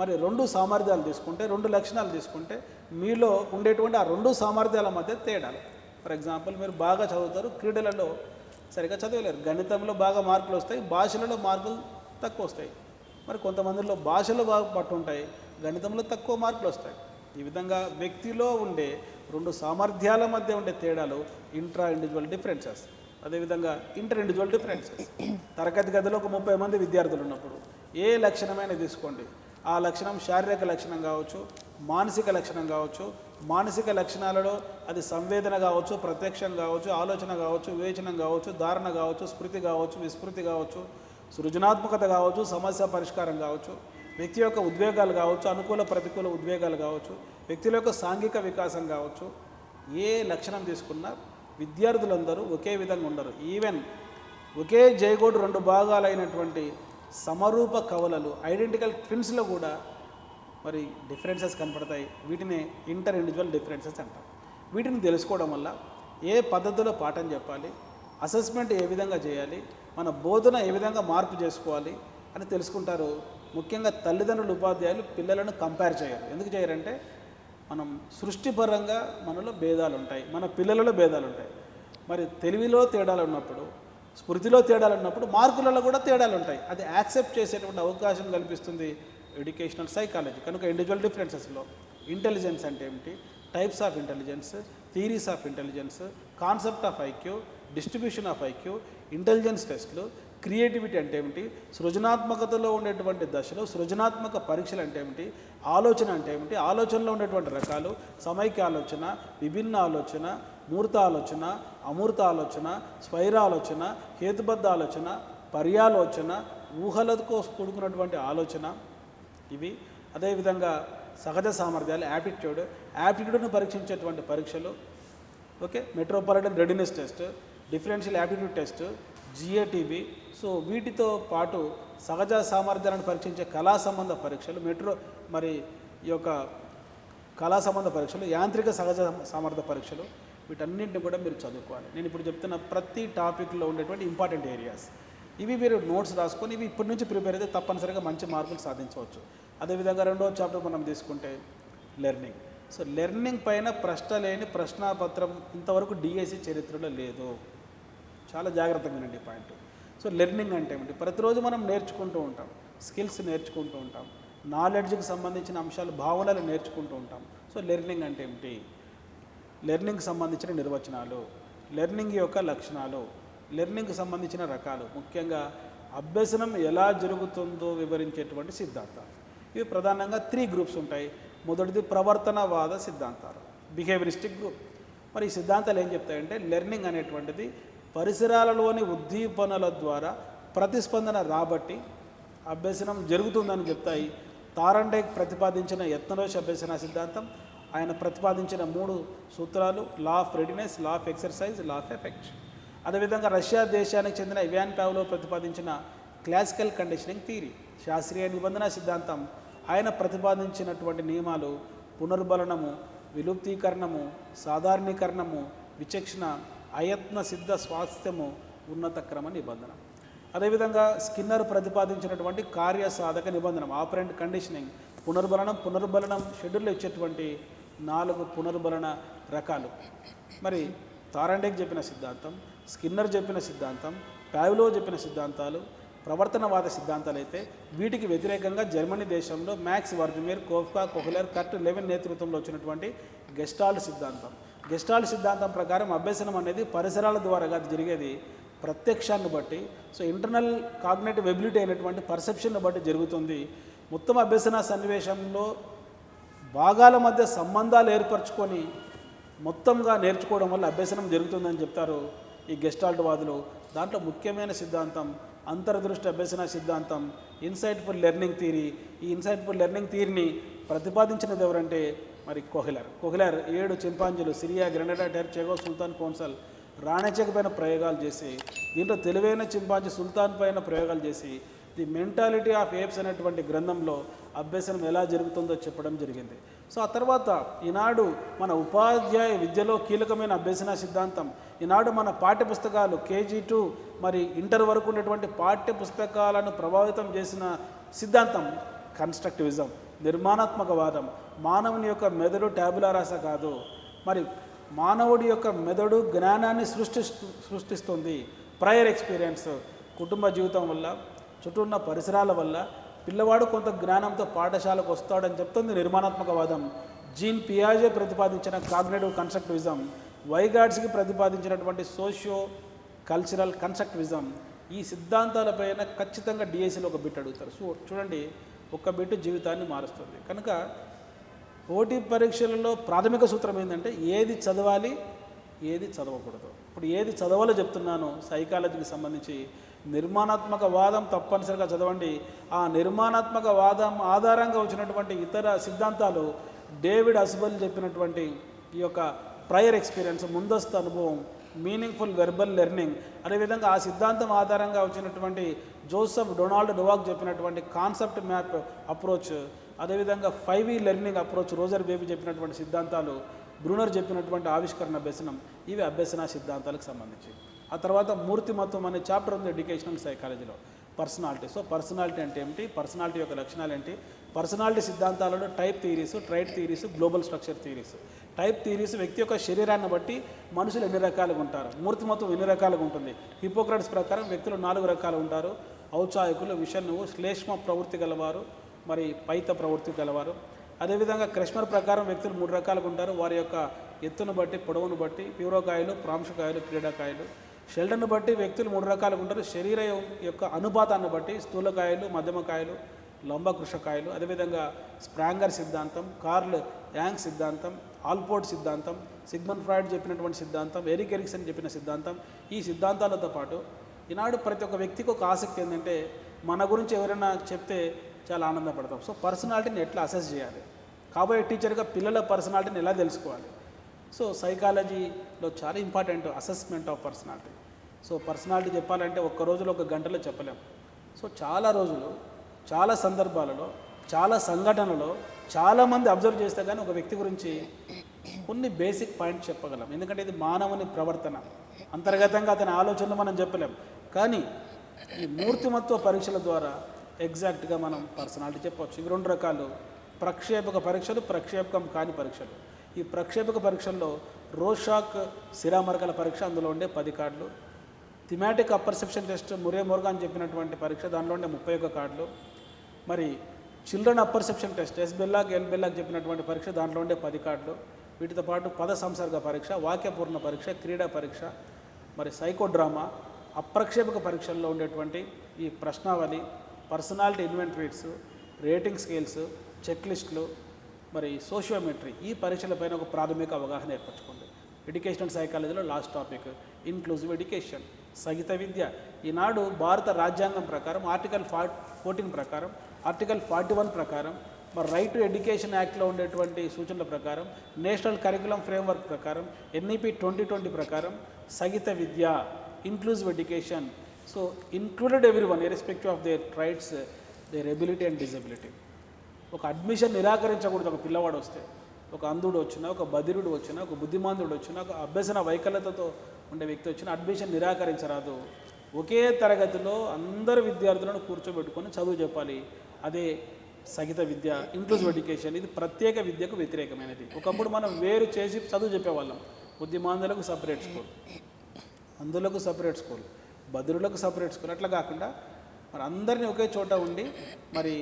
మరి 2 సామర్థ్యాలు తీసుకుంటే, 2 లక్షణాలు తీసుకుంటే మీలో ఉండేటువంటి ఆ 2 సామర్థ్యాల మధ్య తేడాలు. ఫర్ ఎగ్జాంపుల్, మీరు బాగా చదువుతారు, క్రీడలలో సరిగా చదవలేరు, గణితంలో బాగా మార్కులు వస్తాయి, భాషలలో మార్కులు తక్కువ వస్తాయి. మరి కొంతమందిలో భాషలు బాగా పట్టుంటాయి, గణితంలో తక్కువ మార్కులు వస్తాయి. ఈ విధంగా వ్యక్తిలో ఉండే 2 సామర్థ్యాల మధ్య ఉండే తేడాలు ఇంట్రా ఇండివిజువల్ డిఫరెన్సెస్. అదేవిధంగా ఇంటర్ ఇండివిజువల్ డిఫరెన్సెస్. తరగతి గదిలో ఒక 30 మంది విద్యార్థులు ఉన్నప్పుడు ఏ లక్షణమైనా తీసుకోండి, ఆ లక్షణం శారీరక లక్షణం కావచ్చు, మానసిక లక్షణం కావచ్చు. మానసిక లక్షణాలలో అది సంవేదన కావచ్చు, ప్రత్యక్షం కావచ్చు, ఆలోచన కావచ్చు, వివేచనం కావచ్చు, ధారణ కావచ్చు, స్మృతి కావచ్చు, విస్మృతి కావచ్చు, సృజనాత్మకత కావచ్చు, సమస్య పరిష్కారం కావచ్చు, వ్యక్తి యొక్క ఉద్వేగాలు కావచ్చు, అనుకూల ప్రతికూల ఉద్వేగాలు కావచ్చు, వ్యక్తుల యొక్క సాంఘిక వికాసం కావచ్చు. ఏ లక్షణం తీసుకున్నా విద్యార్థులందరూ ఒకే విధంగా ఉండరు. ఈవెన్ ఒకే జైగోడు 2 భాగాలైనటువంటి సమరూప కవలలు ఐడెంటికల్ ట్విన్స్లో కూడా మరి డిఫరెన్సెస్ కనపడతాయి. వీటిని ఇంటర్ ఇండివిజువల్ డిఫరెన్సెస్ అంటాం. వీటిని తెలుసుకోవడం వల్ల ఏ పద్ధతిలో పాఠం చెప్పాలి, అసెస్మెంట్ ఏ విధంగా చేయాలి, మన బోధన ఏ విధంగా మార్పు చేసుకోవాలి అని తెలుసుకుంటారు. ముఖ్యంగా తల్లిదండ్రులు, ఉపాధ్యాయులు పిల్లలను కంపేర్ చేయరు. ఎందుకు చేయరంటే మనం సృష్టిపరంగా మనలో భేదాలు ఉంటాయి, మన పిల్లలలో భేదాలు ఉంటాయి. మరి తెలివిలో తేడాలు ఉన్నప్పుడు, స్మృతిలో తేడాలు ఉన్నప్పుడు మార్కులలో కూడా తేడాలు ఉంటాయి. అది యాక్సెప్ట్ చేసేటువంటి అవకాశం కల్పిస్తుంది ఎడ్యుకేషనల్ సైకాలజీ. కనుక ఇండివిజువల్ డిఫరెన్సెస్లో ఇంటెలిజెన్స్ అంటే ఏమిటి, types of intelligence, theories of intelligence, concept of IQ, distribution of IQ, intelligence టెస్ట్లు, క్రియేటివిటీ అంటే ఏమిటి, సృజనాత్మకతలో ఉండేటువంటి దశలు, సృజనాత్మక పరీక్షలు అంటే ఏమిటి, ఆలోచన అంటే ఏమిటి, ఆలోచనలో ఉండేటువంటి రకాలు, సమైక్య ఆలోచన, విభిన్న ఆలోచన, మూర్త ఆలోచన, అమూర్త ఆలోచన, స్వైరాలోచన, హేతుబద్ధ ఆలోచన, పర్యాలోచన, ఊహలతో కూడుకున్నటువంటి ఆలోచన, ఇవి. అదేవిధంగా సహజ సామర్థ్యాలు, యాప్టిట్యూడ్ను పరీక్షించేటువంటి పరీక్షలు, okay, metropolitan readiness test, differential aptitude test, GATB. So వీటితో పాటు సహజ సామర్థ్యాలను పరీక్షించే కళా సంబంధ పరీక్షలు, మరి ఈ యొక్క కళా సంబంధ పరీక్షలు, యాంత్రిక సహజ సామర్థ్య పరీక్షలు, వీటన్నింటిని కూడా మీరు చదువుకోవాలి. నేను ఇప్పుడు చెప్తున్న ప్రతి టాపిక్లో ఉండేటువంటి ఇంపార్టెంట్ ఏరియాస్ ఇవి మీరు నోట్స్ రాసుకొని ఇవి ఇప్పటి నుంచి ప్రిపేర్ అయితే తప్పనిసరిగా మంచి మార్కులు సాధించవచ్చు. అదేవిధంగా 2వ చాప్టర్ మనం తీసుకుంటే లెర్నింగ్. సో లెర్నింగ్ పైన ప్రశ్న లేని ప్రశ్నాపత్రం ఇంతవరకు డిఎస్సి చరిత్రలో లేదు. చాలా జాగ్రత్తగా వినండి పాయింట్. సో లెర్నింగ్ అంటే ఏమిటి? ప్రతిరోజు మనం నేర్చుకుంటూ ఉంటాం, స్కిల్స్ నేర్చుకుంటూ ఉంటాం, నాలెడ్జ్కి సంబంధించిన అంశాలు, భావనలు నేర్చుకుంటూ ఉంటాం. సో లెర్నింగ్ అంటే ఏమిటి? లెర్నింగ్కి సంబంధించిన నిర్వచనాలు, లెర్నింగ్ యొక్క లక్షణాలు, లెర్నింగ్కి సంబంధించిన రకాలు, ముఖ్యంగా అభ్యసనం ఎలా జరుగుతుందో వివరించేటువంటి సిద్ధాంతాలు. ఇవి ప్రధానంగా 3 గ్రూప్స్ ఉంటాయి. మొదటిది ప్రవర్తనవాద సిద్ధాంతాలు, బిహేవియరిస్టిక్ గ్రూప్. మరి ఈ సిద్ధాంతాలు ఏం చెప్తాయంటే లెర్నింగ్ అనేటువంటిది పరిసరాలలోని ఉద్దీపనల ద్వారా ప్రతిస్పందన రాబట్టి అభ్యసనం జరుగుతుందని చెప్తాయి. తారండేక్ ప్రతిపాదించిన యత్నరోష్ అభ్యసన సిద్ధాంతం, ఆయన ప్రతిపాదించిన 3 సూత్రాలు, law of readiness, law of exercise, law of effect. అదేవిధంగా రష్యా దేశానికి చెందిన ఇవాన్ పావ్లో ప్రతిపాదించిన క్లాసికల్ కండిషనింగ్ థియరీ, శాస్త్రీయ నిబంధన సిద్ధాంతం, ఆయన ప్రతిపాదించినటువంటి నియమాలు పునర్బలనము, విలుప్తీకరణము, సాధారణీకరణము, విచక్షణ, అయత్న సిద్ధ స్వాస్థ్యము, ఉన్నత క్రమ నిబంధన. అదేవిధంగా స్కిన్నర్ ప్రతిపాదించినటువంటి కార్యసాధక నిబంధన, ఆపరెంట్ కండిషనింగ్, పునర్బలనం షెడ్యూల్లో ఇచ్చేటువంటి 4 పునర్బలన రకాలు. మరి తారండేక్ చెప్పిన సిద్ధాంతం, స్కిన్నర్ చెప్పిన సిద్ధాంతం, పావ్లో చెప్పిన సిద్ధాంతాలు ప్రవర్తనవాద సిద్ధాంతాలు అయితే, వీటికి వ్యతిరేకంగా జర్మనీ దేశంలో మ్యాక్స్ వర్జ్మీర్, కోఫ్కా, కొహ్లర్, కర్ట్ లెవిన్ నేతృత్వంలో వచ్చినటువంటి గెస్టాల్ట్ సిద్ధాంతం. గెస్టాల్ట్ సిద్ధాంతం ప్రకారం అభ్యసనం అనేది పరిసరాల ద్వారా కాదు జరిగేది, ప్రత్యక్షాన్ని బట్టి. సో ఇంటర్నల్ కాగ్నేటివ్ ఎబిలిటీ అయినటువంటి పర్సెప్షన్ను బట్టి జరుగుతుంది. మొత్తం అభ్యసన సన్నివేశంలో భాగాల మధ్య సంబంధాలు ఏర్పరచుకొని మొత్తంగా నేర్చుకోవడం వల్ల అభ్యసనం జరుగుతుందని చెప్తారు ఈ గెస్టాల్ట్ వాదులు. దాంట్లో ముఖ్యమైన సిద్ధాంతం అంతర్దృష్టి అభ్యసన సిద్ధాంతం, ఇన్సైట్ఫుల్ లెర్నింగ్ థియరీ. ఈ ఇన్సైట్ఫుల్ లెర్నింగ్ థియరీని ప్రతిపాదించినది ఎవరంటే మరి కొహ్లర్ 7 చింపాంజీలు, సిరియా, గ్రెనడా, టెర్చెగో, సుల్తాన్ కోన్సల్ రాణించకపోయిన ప్రయోగాలు చేసి, దీంట్లో తెలివైన చింపాంజీ సుల్తాన్ పైన ప్రయోగాలు చేసి ది మెంటాలిటీ ఆఫ్ ఏప్స్ అనేటువంటి గ్రంథంలో అభ్యసనం ఎలా జరుగుతుందో చెప్పడం జరిగింది. సో ఆ తర్వాత ఈనాడు మన ఉపాధ్యాయ విద్యలో కీలకమైన అభ్యసన సిద్ధాంతం, ఈనాడు మన పాఠ్యపుస్తకాలు కేజీ టు మరి ఇంటర్ వరకు ఉన్నటువంటి పాఠ్యపుస్తకాలను ప్రభావితం చేసిన సిద్ధాంతం కన్స్ట్రక్టివిజం, నిర్మాణాత్మకవాదం. మానవుని యొక్క మెదడు ట్యాబులా రాస కాదు, మరి మానవుడి యొక్క మెదడు జ్ఞానాన్ని సృష్టిస్తుంది. ప్రయర్ ఎక్స్పీరియన్స్, కుటుంబ జీవితం వల్ల, చుట్టూ ఉన్న పరిసరాల వల్ల పిల్లవాడు కొంత జ్ఞానంతో పాఠశాలకు వస్తాడని చెప్తుంది నిర్మాణాత్మకవాదం. జీన్ పియాజే ప్రతిపాదించిన కాగ్నిటివ్ కన్స్ట్రక్టివిజం, వైగాడ్స్కి ప్రతిపాదించినటువంటి సోషియో కల్చరల్ కన్స్ట్రక్టివిజం. ఈ సిద్ధాంతాలపైన ఖచ్చితంగా డిఎస్సిలో ఒక బిట్ అడుగుతారు. సో చూడండి, ఒక బిట్ జీవితాన్ని మారుస్తుంది. కనుక పోటీ పరీక్షలలో ప్రాథమిక సూత్రం ఏంటంటే ఏది చదవాలి, ఏది చదవకూడదు. ఇప్పుడు ఏది చదవాలో చెప్తున్నాను. సైకాలజీకి సంబంధించి నిర్మాణాత్మక వాదం తప్పనిసరిగా చదవండి. ఆ నిర్మాణాత్మక వాదం ఆధారంగా వచ్చినటువంటి ఇతర సిద్ధాంతాలు, డేవిడ్ అస్బెల్ చెప్పినటువంటి ఈ యొక్క ప్రయర్ ఎక్స్పీరియన్స్, ముందస్తు అనుభవం, మీనింగ్ఫుల్ వెర్బల్ లెర్నింగ్, అదేవిధంగా ఆ సిద్ధాంతం ఆధారంగా వచ్చినటువంటి జోసెఫ్ డొనాల్డ్ నువాక్ చెప్పినటువంటి కాన్సెప్ట్ మ్యాప్ అప్రోచ్, అదేవిధంగా 5E learning approach, Roger baby చెప్పినటువంటి సిద్ధాంతాలు, బ్రూనర్ చెప్పినటువంటి ఆవిష్కరణ అభ్యసనం, ఇవి అభ్యసన సిద్ధాంతాలకు సంబంధించి. ఆ తర్వాత మూర్తిమత్వం అనే చాప్టర్ ఉంది ఎడ్యుకేషనల్ సైకాలజీలో, పర్సనాలిటీ. సో పర్సనాలిటీ అంటే ఏమిటి, పర్సనాలిటీ యొక్క లక్షణాలు ఏంటి, పర్సనాలిటీ సిద్ధాంతాలలో type theories, trait theories, global structure theories. Type theories వ్యక్తి యొక్క శరీరాన్ని బట్టి మనుషులు ఎన్ని రకాలుగా ఉంటారు, మూర్తిమత్వం ఎన్ని రకాలుగా ఉంటుంది. హిపోక్రట్స్ ప్రకారం వ్యక్తులు 4 రకాలు ఉంటారు: ఔచాయకులు, విషణువు, శ్లేష్మ ప్రవృత్తి గలవారు, మరి పైత ప్రవృత్తి గలవారు. అదేవిధంగా క్రెష్మర్ ప్రకారం వ్యక్తులు 3 రకాలుగా ఉంటారు, వారి యొక్క ఎత్తును బట్టి, పొడవును బట్టి, పీవ్రకాయలు, ప్రాంశకాయలు, క్రీడాకాయలు. షెల్డన్ను బట్టి వ్యక్తులు 3 రకాలుగా ఉంటారు, శరీర యొక్క అనుపాతాన్ని బట్టి, స్థూలకాయలు, మధ్యమకాయలు, లంబకృషకాయలు. అదేవిధంగా స్ప్రాంగర్ సిద్ధాంతం, కార్ల్ యాంగ్ సిద్ధాంతం, ఆల్పోర్ట్ సిద్ధాంతం, సిగ్మండ్ ఫ్రాయిడ్ చెప్పినటువంటి సిద్ధాంతం, ఎరిక్ ఎరిక్సన్ చెప్పిన సిద్ధాంతం. ఈ సిద్ధాంతాలతో పాటు ఈనాడు ప్రతి ఒక్క వ్యక్తికి ఒక ఆసక్తి ఏంటంటే మన గురించి ఎవరైనా చెప్తే చాలా ఆనందపడతాం. సో పర్సనాలిటీని ఎట్లా అసెస్ చేయాలి, కాబోయే టీచర్గా పిల్లల పర్సనాలిటీని ఎలా తెలుసుకోవాలి. సో సైకాలజీలో చాలా important assessment of personality. So personality చెప్పాలంటే ఒక్క రోజులో, 1 గంటలో చెప్పలేం. సో చాలా రోజులు, చాలా సందర్భాలలో, చాలా సంఘటనలో చాలామంది అబ్జర్వ్ చేస్తే కానీ ఒక వ్యక్తి గురించి కొన్ని బేసిక్ పాయింట్స్ చెప్పగలం. ఎందుకంటే ఇది మానవుని ప్రవర్తన, అంతర్గతంగా అతని ఆలోచనలు మనం చెప్పలేం. కానీ ఈ మూర్తిమత్వ పరీక్షల ద్వారా ఎగ్జాక్ట్గా మనం పర్సనాలిటీ చెప్పవచ్చు. ఇవి 2 రకాలు: ప్రక్షేపక పరీక్షలు, ప్రక్షేపకం కాని పరీక్షలు. ఈ ప్రక్షేపక పరీక్షల్లో రోషాక్ సిరామరకల పరీక్ష, అందులో ఉండే 10 కార్డులు. థిమాటిక్ అపర్సెప్షన్ టెస్ట్, మురే మోర్గాన్ చెప్పినటువంటి పరీక్ష, దానిలో ఉండే 31 కార్డులు. మరి చిల్డ్రన్ అపర్సెప్షన్ టెస్ట్, ఎల్ బెల్లాగ్ చెప్పినటువంటి పరీక్ష, దాంట్లో ఉండే 10 కార్డులు. వీటితో పాటు పద సంసర్గ పరీక్ష, వాక్యపూర్ణ పరీక్ష, క్రీడా పరీక్ష, మరి సైకోడ్రామా. అప్రక్షేపక పరీక్షల్లో ఉండేటువంటి ఈ ప్రశ్నావళి, personality inventories, rating scales, check లిస్టులు, మరి సోషియోమెట్రీ. ఈ పరీక్షలపైన ఒక ప్రాథమిక అవగాహన ఏర్పరచుకోండి. ఎడ్యుకేషనల్ సైకాలజీలో లాస్ట్ టాపిక్ ఇన్క్లూజివ్ ఎడ్యుకేషన్, స్థగిత విద్య. ఈనాడు భారత రాజ్యాంగం ప్రకారం ఆర్టికల్ 14 ప్రకారం, ఆర్టికల్ 41 ప్రకారం, మరి రైట్ టు ఎడ్యుకేషన్ యాక్ట్లో ఉండేటువంటి సూచనల ప్రకారం, నేషనల్ కరికులం ఫ్రేమ్వర్క్ ప్రకారం, ఎన్ఈపి 2020 ప్రకారం స్థగిత విద్య, inclusive education. So included everyone irrespective of their rights, their ability and disability. ఒక అడ్మిషన్ నిరాకరించకూడదు. ఒక పిల్లవాడు వస్తే, ఒక అంధుడు వచ్చినా, ఒక బధిరుడు వచ్చినా, ఒక బుద్ధిమాంతుడు వచ్చినా, ఒక అభ్యసన వైకల్యతతో ఉండే వ్యక్తి వచ్చినా అడ్మిషన్ నిరాకరించరాదు. ఒకే తరగతిలో అందరు విద్యార్థులను కూర్చోబెట్టుకొని చదువు చెప్పాలి. అదే స్థగిత విద్య, ఇంక్లూజివ్ ఎడ్యుకేషన్. ఇది ప్రత్యేక విద్యకు వ్యతిరేకమైనది. ఒకప్పుడు మనం వేరు చేసి చదువు చెప్పేవాళ్ళం. బుద్ధిమాందులకు సపరేట్ స్కూల్, అందులకు సపరేట్ స్కూల్, బదురులకు సపరేట్ స్కూల్. అట్లా కాకుండా మరి అందరినీ ఒకే చోట ఉండి మరి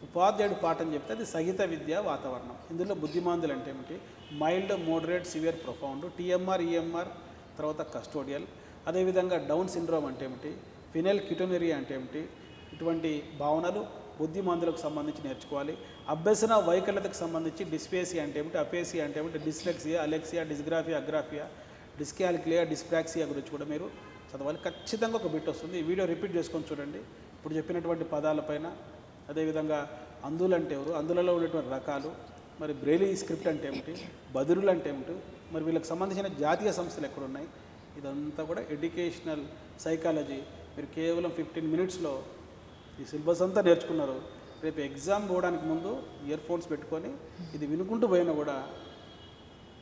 ఉపాధ్యాయుడు పాఠం చెప్తే అది స్థగిత విద్య వాతావరణం. ఇందులో బుద్ధిమాందులు అంటే ఏమిటి, mild, moderate, severe, profound, TMR, EMR, తర్వాత కస్టోడియల్. అదేవిధంగా డౌన్ సిండ్రోమ్ అంటే ఏమిటి, ఫినైల్ కిటోనరియా అంటే ఏమిటి, ఇటువంటి భావనలు బుద్ధిమాందులకు సంబంధించి నేర్చుకోవాలి. అభ్యసన వైకల్యతకు సంబంధించి డిస్పేసియా అంటే ఏమిటి, అపేసియా అంటే ఏమిటి, డిస్లెక్సియా, అలెక్సియా, డిస్గ్రాఫియా, అగ్రాఫియా, డిస్కాల్క్లియా, డిస్ప్రాక్సియా గురించి కూడా మీరు చదవాలి. ఖచ్చితంగా ఒక బిట్ వస్తుంది. ఈ వీడియో రిపీట్ చేసుకొని చూడండి. ఇప్పుడు చెప్పినటువంటి పదాలపైన, అదేవిధంగా అందులు అంటే ఎవరు, అందులలో ఉండేటువంటి రకాలు, మరి బ్రెయిలీ స్క్రిప్ట్ అంటే ఏమిటి, బదురులు అంటే ఏమిటి, మరి వీళ్ళకి సంబంధించిన జాతీయ సంస్థలు ఎక్కడున్నాయి, ఇదంతా కూడా ఎడ్యుకేషనల్ సైకాలజీ మీరు కేవలం 15 మినిట్స్లో ఈ సిలబస్ అంతా నేర్చుకున్నారు. రేపు ఎగ్జామ్ పోవడానికి ముందు ఇయర్ ఫోన్స్ పెట్టుకొని ఇది వినుకుంటూ పోయినా కూడా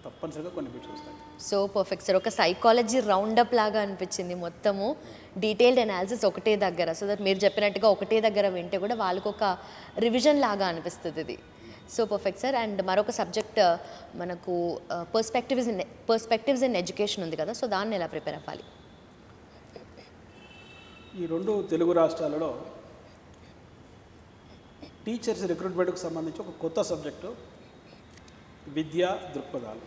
తప్పనిసరిగా కొన్ని బిట్స్ వస్తాయి. So perfect sir. ఒక సైకాలజీ రౌండప్ లాగా అనిపించింది మొత్తము, డీటెయిల్డ్ అనాలిసిస్ ఒకటే దగ్గర. సో దట్ మీరు చెప్పినట్టుగా ఒకటే దగ్గర వింటే కూడా వాళ్ళకు ఒక రివిజన్ లాగా అనిపిస్తుంది ఇది. So perfect sir. అండ్ మరొక సబ్జెక్ట్ మనకు పర్స్పెక్టివ్స్ ఇన్ ఎడ్యుకేషన్ ఉంది కదా, సో దాన్ని ఎలా ప్రిపేర్ అవ్వాలి? ఈ రెండు తెలుగు రాష్ట్రాలలో టీచర్స్ రిక్రూట్మెంట్కి సంబంధించి ఒక కొత్త సబ్జెక్టు విద్యా దృక్పథాలు,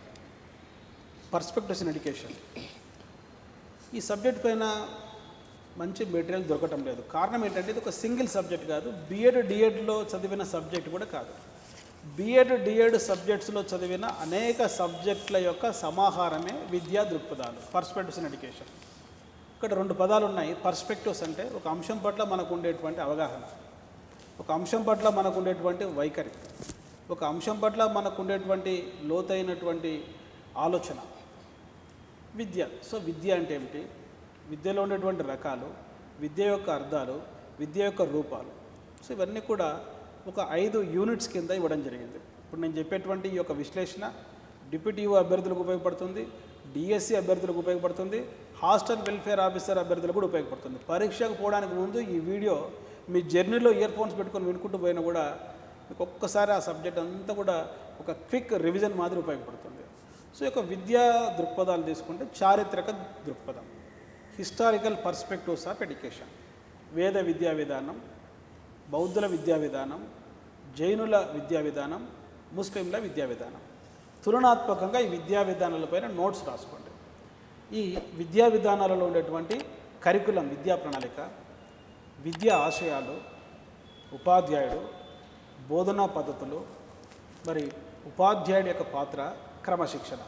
పర్స్పెక్టివ్స్ ఇన్ ఎడ్యుకేషన్. ఈ సబ్జెక్ట్ పైన మంచి మెటీరియల్ దొరకటం లేదు. కారణం ఏంటంటే ఇది ఒక సింగిల్ సబ్జెక్ట్ కాదు, బిఎడ్ డిఎడ్లో చదివిన సబ్జెక్ట్ కూడా కాదు. బిఎడ్ డిఎడ్ సబ్జెక్ట్స్లో చదివిన అనేక సబ్జెక్టుల యొక్క సమాహారమే విద్యా దృక్పథాలు, పర్స్పెక్టివ్స్ ఇన్ ఎడ్యుకేషన్. ఇక్కడ రెండు పదాలు ఉన్నాయి. పర్స్పెక్టివ్స్ అంటే ఒక అంశం పట్ల మనకు ఉండేటువంటి అవగాహన, ఒక అంశం పట్ల మనకు ఉండేటువంటి వైఖరి, ఒక అంశం పట్ల మనకు ఉండేటువంటి లోతైనటువంటి ఆలోచన, విద్య. సో విద్య అంటే ఏమిటి, విద్యలో ఉండేటువంటి రకాలు, విద్య యొక్క అర్థాలు, విద్య యొక్క రూపాలు. సో ఇవన్నీ కూడా ఒక 5 యూనిట్స్ కింద ఇవ్వడం జరిగింది. ఇప్పుడు నేను చెప్పేటువంటి ఈ యొక్క విశ్లేషణ డిప్యూటీఓ అభ్యర్థులకు ఉపయోగపడుతుంది, డిఎస్సి అభ్యర్థులకు ఉపయోగపడుతుంది, హాస్టల్ వెల్ఫేర్ ఆఫీసర్ అభ్యర్థులకు కూడా ఉపయోగపడుతుంది. పరీక్షకు పోవడానికి ముందు ఈ వీడియో మీ జర్నీలో ఇయర్ ఫోన్స్ పెట్టుకొని వినుకుంటూ పోయినా కూడా మీకు ఒక్కసారి ఆ సబ్జెక్ట్ అంతా కూడా ఒక క్విక్ రివిజన్ మాదిరి ఉపయోగపడుతుంది. సో ఈ యొక్క విద్యా దృక్పథాలు తీసుకుంటే చారిత్రక దృక్పథం, హిస్టారికల్ పర్స్పెక్టివ్స్ ఆఫ్ ఎడ్యుకేషన్, వేద విద్యా విధానం, బౌద్ధుల విద్యా విధానం, జైనుల విద్యా విధానం, ముస్లింల విద్యా విధానం. తులనాత్మకంగా ఈ విద్యా విధానాలపైన నోట్స్ రాసుకోండి. ఈ విద్యా విధానాలలో ఉండేటువంటి కరికులం, విద్యా ప్రణాళిక, విద్యా ఆశయాలు, ఉపాధ్యాయుడు, బోధనా పద్ధతులు, మరి ఉపాధ్యాయుడి యొక్క పాత్ర, క్రమశిక్షణ,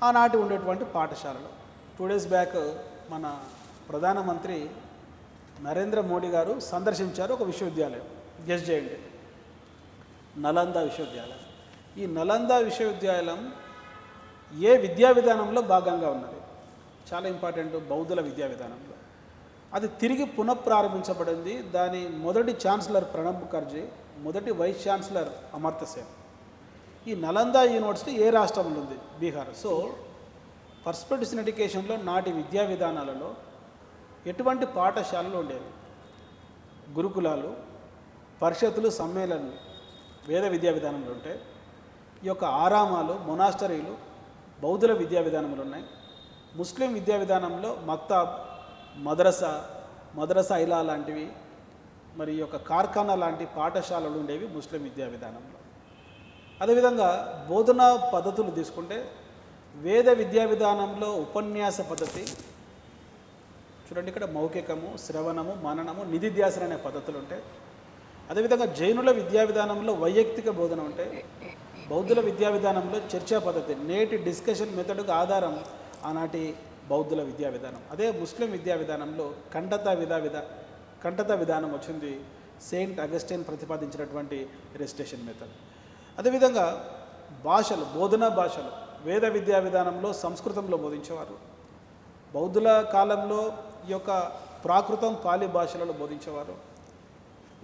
ఆనాటి ఉండేటువంటి పాఠశాలలు. 2 days బ్యాక్ మన ప్రధానమంత్రి నరేంద్ర మోడీ గారు సందర్శించారు ఒక విశ్వవిద్యాలయం. గెస్ చేయండి, నలంద విశ్వవిద్యాలయం. ఈ నలంద విశ్వవిద్యాలయం ఏ విద్యా విధానంలో భాగంగా ఉన్నది? చాలా ఇంపార్టెంట్, బౌద్ధుల విద్యా విధానంలో. అది తిరిగి పునఃప్రారంభించబడింది. దాని మొదటి ఛాన్సలర్ ప్రణబ్ ముఖర్జీ, మొదటి వైస్ ఛాన్సలర్ అమర్త్య సేన్. ఈ నలంద యూనివర్సిటీ ఏ రాష్ట్రంలో ఉంది? బీహార్. సో పర్స్పెక్టివ్స్ ఇన్ ఎడ్యుకేషన్లో నాటి విద్యా విధానాలలో ఎటువంటి పాఠశాలలు ఉండేవి? గురుకులాలు, పరిషత్తులు, సమ్మేళనలు వేద విద్యా విధానంలో ఉంటాయి. ఈ యొక్క ఆరామాలు, మొనాస్టరీలు బౌద్ధుల విద్యా విధానంలో ఉన్నాయి. ముస్లిం విద్యా విధానంలో మక్తాబ్, మదరసా ఇలా లాంటివి, మరి ఈ యొక్క కార్ఖానా లాంటి పాఠశాలలు ఉండేవి ముస్లిం విద్యా విధానంలో. అదేవిధంగా బోధనా పద్ధతులు తీసుకుంటే వేద విద్యా విధానంలో ఉపన్యాస పద్ధతి చూడండి, ఇక్కడ మౌఖికము, శ్రవణము, మననము, నిధిధ్యాసన అనే పద్ధతులు ఉంటాయి. అదేవిధంగా జైనుల విద్యా విధానంలో వైయక్తిక బోధన ఉంటాయి. బౌద్ధుల విద్యా విధానంలో చర్చా పద్ధతి, నేటి డిస్కషన్ మెథడ్కు ఆధారం ఆనాటి బౌద్ధుల విద్యా విధానం. అదే ముస్లిం విద్యా విధానంలో కంఠత విధానం వచ్చింది, సెయింట్ అగస్టిన్ ప్రతిపాదించినటువంటి రెసిటేషన్ మెథడ్. అదేవిధంగా భాషలు, బోధనా భాషలు వేద విద్యా విధానంలో సంస్కృతంలో బోధించేవారు. బౌద్ధుల కాలంలో ఈ యొక్క ప్రాకృతం, పాలి భాషలలో బోధించేవారు.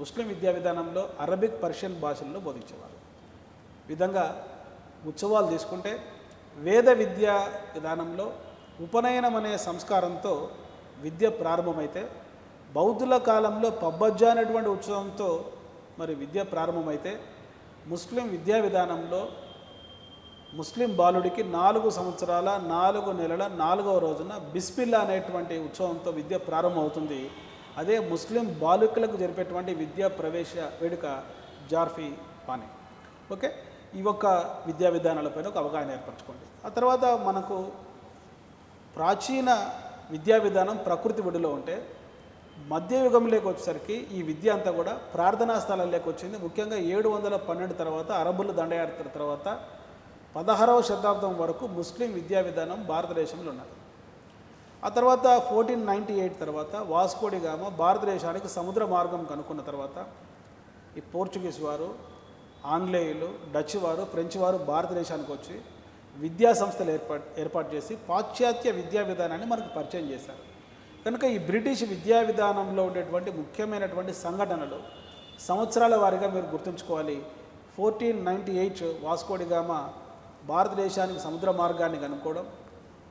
ముస్లిం విద్యా విధానంలో అరబిక్, పర్షియన్ భాషల్లో బోధించేవారు. ఈ విధంగా ఉత్సవాలు తీసుకుంటే వేద విద్యా విధానంలో ఉపనయనం అనే సంస్కారంతో విద్య ప్రారంభమైతే, బౌద్ధుల కాలంలో పబ్బజ్జ అనేటువంటి ఉత్సవంతో మరి విద్య ప్రారంభమైతే, ముస్లిం విద్యా విధానంలో ముస్లిం బాలుడికి 4 సంవత్సరాల 4 నెలల 4వ రోజున బిస్మిల్లా అనేటువంటి ఉత్సవంతో విద్య ప్రారంభమవుతుంది. అదే ముస్లిం బాలికలకు జరిపేటువంటి విద్యా ప్రవేశ వేడుక జార్ఫీ పానీ. ఓకే, ఈ ఒక్క విద్యా విధానాలపైన ఒక అవగాహన ఏర్పరచుకోండి. ఆ తర్వాత మనకు ప్రాచీన విద్యా విధానం ప్రకృతి ఒడిలో ఉంటే, మధ్యయుగంలోకి వచ్చేసరికి ఈ విద్య అంతా కూడా ప్రార్థనా స్థలాల్లోకి వచ్చింది. ముఖ్యంగా 712 తర్వాత, అరబ్బుల దండయాత్ర తర్వాత 16వ శతాబ్దం వరకు ముస్లిం విద్యా విధానం భారతదేశంలో ఉన్నది. ఆ తర్వాత 1498 తర్వాత వాస్కోడి గామా భారతదేశానికి సముద్ర మార్గం కనుక్కున్న తర్వాత ఈ పోర్చుగీస్ వారు, ఆంగ్లేయులు, డచ్ వారు, ఫ్రెంచ్ వారు భారతదేశానికి వచ్చి విద్యా సంస్థలు ఏర్పాటు చేసి పాశ్చాత్య విద్యా విధానాన్ని మనకు పరిచయం చేశారు. ఇక కనుక ఈ బ్రిటిష్ విద్యా విధానంలో ఉండేటువంటి ముఖ్యమైనటువంటి సంఘటనలు సంవత్సరాల వారీగా మీరు గుర్తుంచుకోవాలి. 1498 వాస్కోడిగామా భారతదేశానికి సముద్ర మార్గాన్ని కనుక్కోవడం.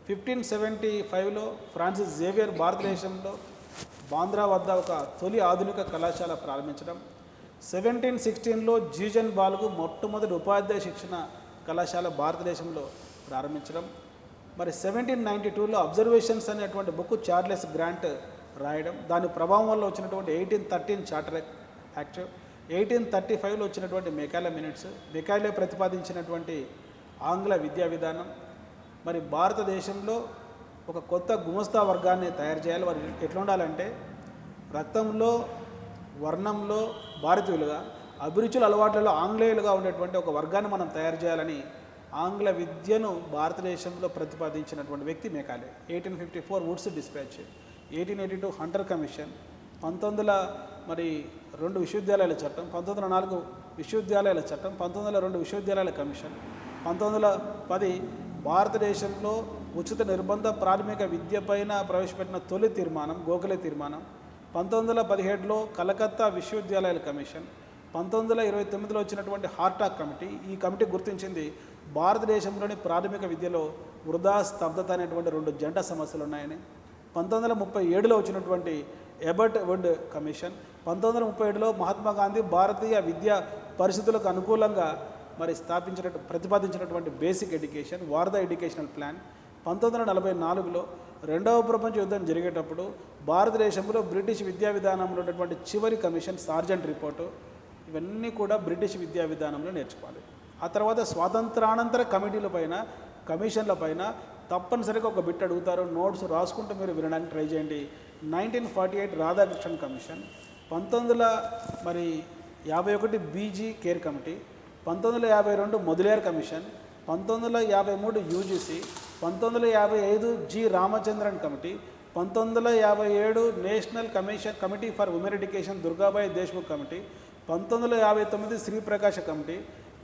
1575లో ఫ్రాన్సిస్ జేవియర్ భారతదేశంలో బాంద్రా వద్ద ఒక తొలి ఆధునిక కళాశాల ప్రారంభించడం. 1716లో జీజన్ బాల్కు మొట్టమొదటి ఉపాధ్యాయ శిక్షణ కళాశాల భారతదేశంలో ప్రారంభించడం. మరి 1792లో అబ్జర్వేషన్స్ అనేటువంటి బుక్ చార్లెస్ గ్రాంట్ రాయడం. దాని ప్రభావం వల్ల వచ్చినటువంటి 1813 చార్టర్ యాక్ట్, 1835లో వచ్చినటువంటి మెకాలే మినిట్స్, మెకాలే ప్రతిపాదించినటువంటి ఆంగ్ల విద్యా విధానం. మరి భారతదేశంలో ఒక కొత్త గుమస్తా వర్గాన్ని తయారు చేయాలి. వారు ఎట్లా ఉండాలంటే రక్తంలో వర్ణంలో భారతీయులుగా, అభిరుచుల అలవాట్లలో ఆంగ్లేయులుగా ఉండేటువంటి ఒక వర్గాన్ని మనం తయారు చేయాలని ఆంగ్ల విద్యను భారతదేశంలో ప్రతిపాదించినటువంటి వ్యక్తి Macaulay. 1854 Woods dispatch, 1882 Hunter commission, 1902 విశ్వవిద్యాలయాల చట్టం, 1904 విశ్వవిద్యాలయాల చట్టం, 1902 విశ్వవిద్యాలయాల కమిషన్, 1910 భారతదేశంలో ఉచిత నిర్బంధ ప్రాథమిక విద్య పైన ప్రవేశపెట్టిన తొలి తీర్మానం గోఖలే తీర్మానం, 1917లో కలకత్తా విశ్వవిద్యాలయాల కమిషన్, 1929లో వచ్చినటువంటి హార్టాక్ కమిటీ. ఈ కమిటీ గుర్తించింది భారతదేశంలోని ప్రాథమిక విద్యలో వృధా స్తబ్దత అనేటువంటి 2 జంట సమస్యలు ఉన్నాయని. 1937లో వచ్చినటువంటి ఎబర్ట్ వుడ్ కమిషన్, 1937లో మహాత్మా గాంధీ భారతీయ విద్యా పరిస్థితులకు అనుకూలంగా మరి ప్రతిపాదించినటువంటి basic education, Wardha educational plan. 1944లో రెండవ ప్రపంచ యుద్ధం జరిగేటప్పుడు భారతదేశంలో బ్రిటిష్ విద్యా విధానంలో ఉన్నటువంటి చివరి కమిషన్ సార్జెంట్ రిపోర్టు. ఇవన్నీ కూడా బ్రిటిష్ విద్యా విధానంలో నేర్చుకోవాలి. ఆ తర్వాత స్వాతంత్రానంతర కమిషన్ల పైన తప్పనిసరిగా ఒక బిట్ అడుగుతారు. నోట్స్ రాసుకుంటూ మీరు వినడానికి ట్రై చేయండి. 1948 Radhakrishnan commission, 1951 B G Kher committee, 1952 Mudaliar commission, 1953 UGC, 1955 G Ramachandran committee, 1957 national committee for women education Durgabai Deshmukh committee, 1959 Sriprakasa committee,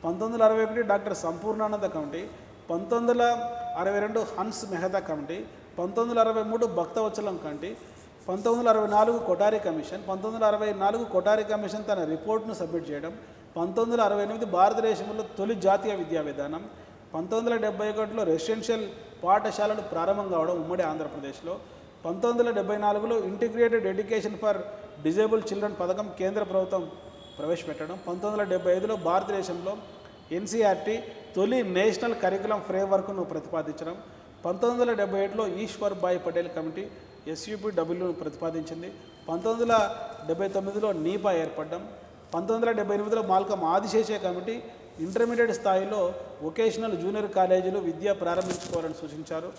1961 doctor Sampurnanand committee, 1962 Hansa Mehta committee, 1963 Bhaktavatsalam committee, 1964 Kothari commission, 1964 Kothari commission తన రిపోర్ట్ను సబ్మిట్ చేయడం, 1968 భారతదేశంలో తొలి జాతీయ విద్యా విధానం, 1971లో రెసిడెన్షియల్ పాఠశాలలు ప్రారంభం కావడం ఉమ్మడి ఆంధ్రప్రదేశ్లో, 1974లో integrated education for disabled children పథకం కేంద్ర ప్రభుత్వం ప్రవేశపెట్టడం, 1975లో భారతదేశంలో ఎన్సీఆర్టీ తొలి నేషనల్ కరికులం ఫ్రేమ్వర్క్ను ప్రతిపాదించడం, 1977లో ఈశ్వర్ భాయ్ పటేల్ కమిటీ ఎస్యూపీడబ్ల్యూను ప్రతిపాదించింది, 1979లో నీపా ఏర్పడడం, 1978లో మాల్కమ్ ఆదిశేషే కమిటీ ఇంటర్మీడియట్ స్థాయిలో వొకేషనల్ జూనియర్ కాలేజీలు విద్య ప్రారంభించుకోవాలని సూచించారు,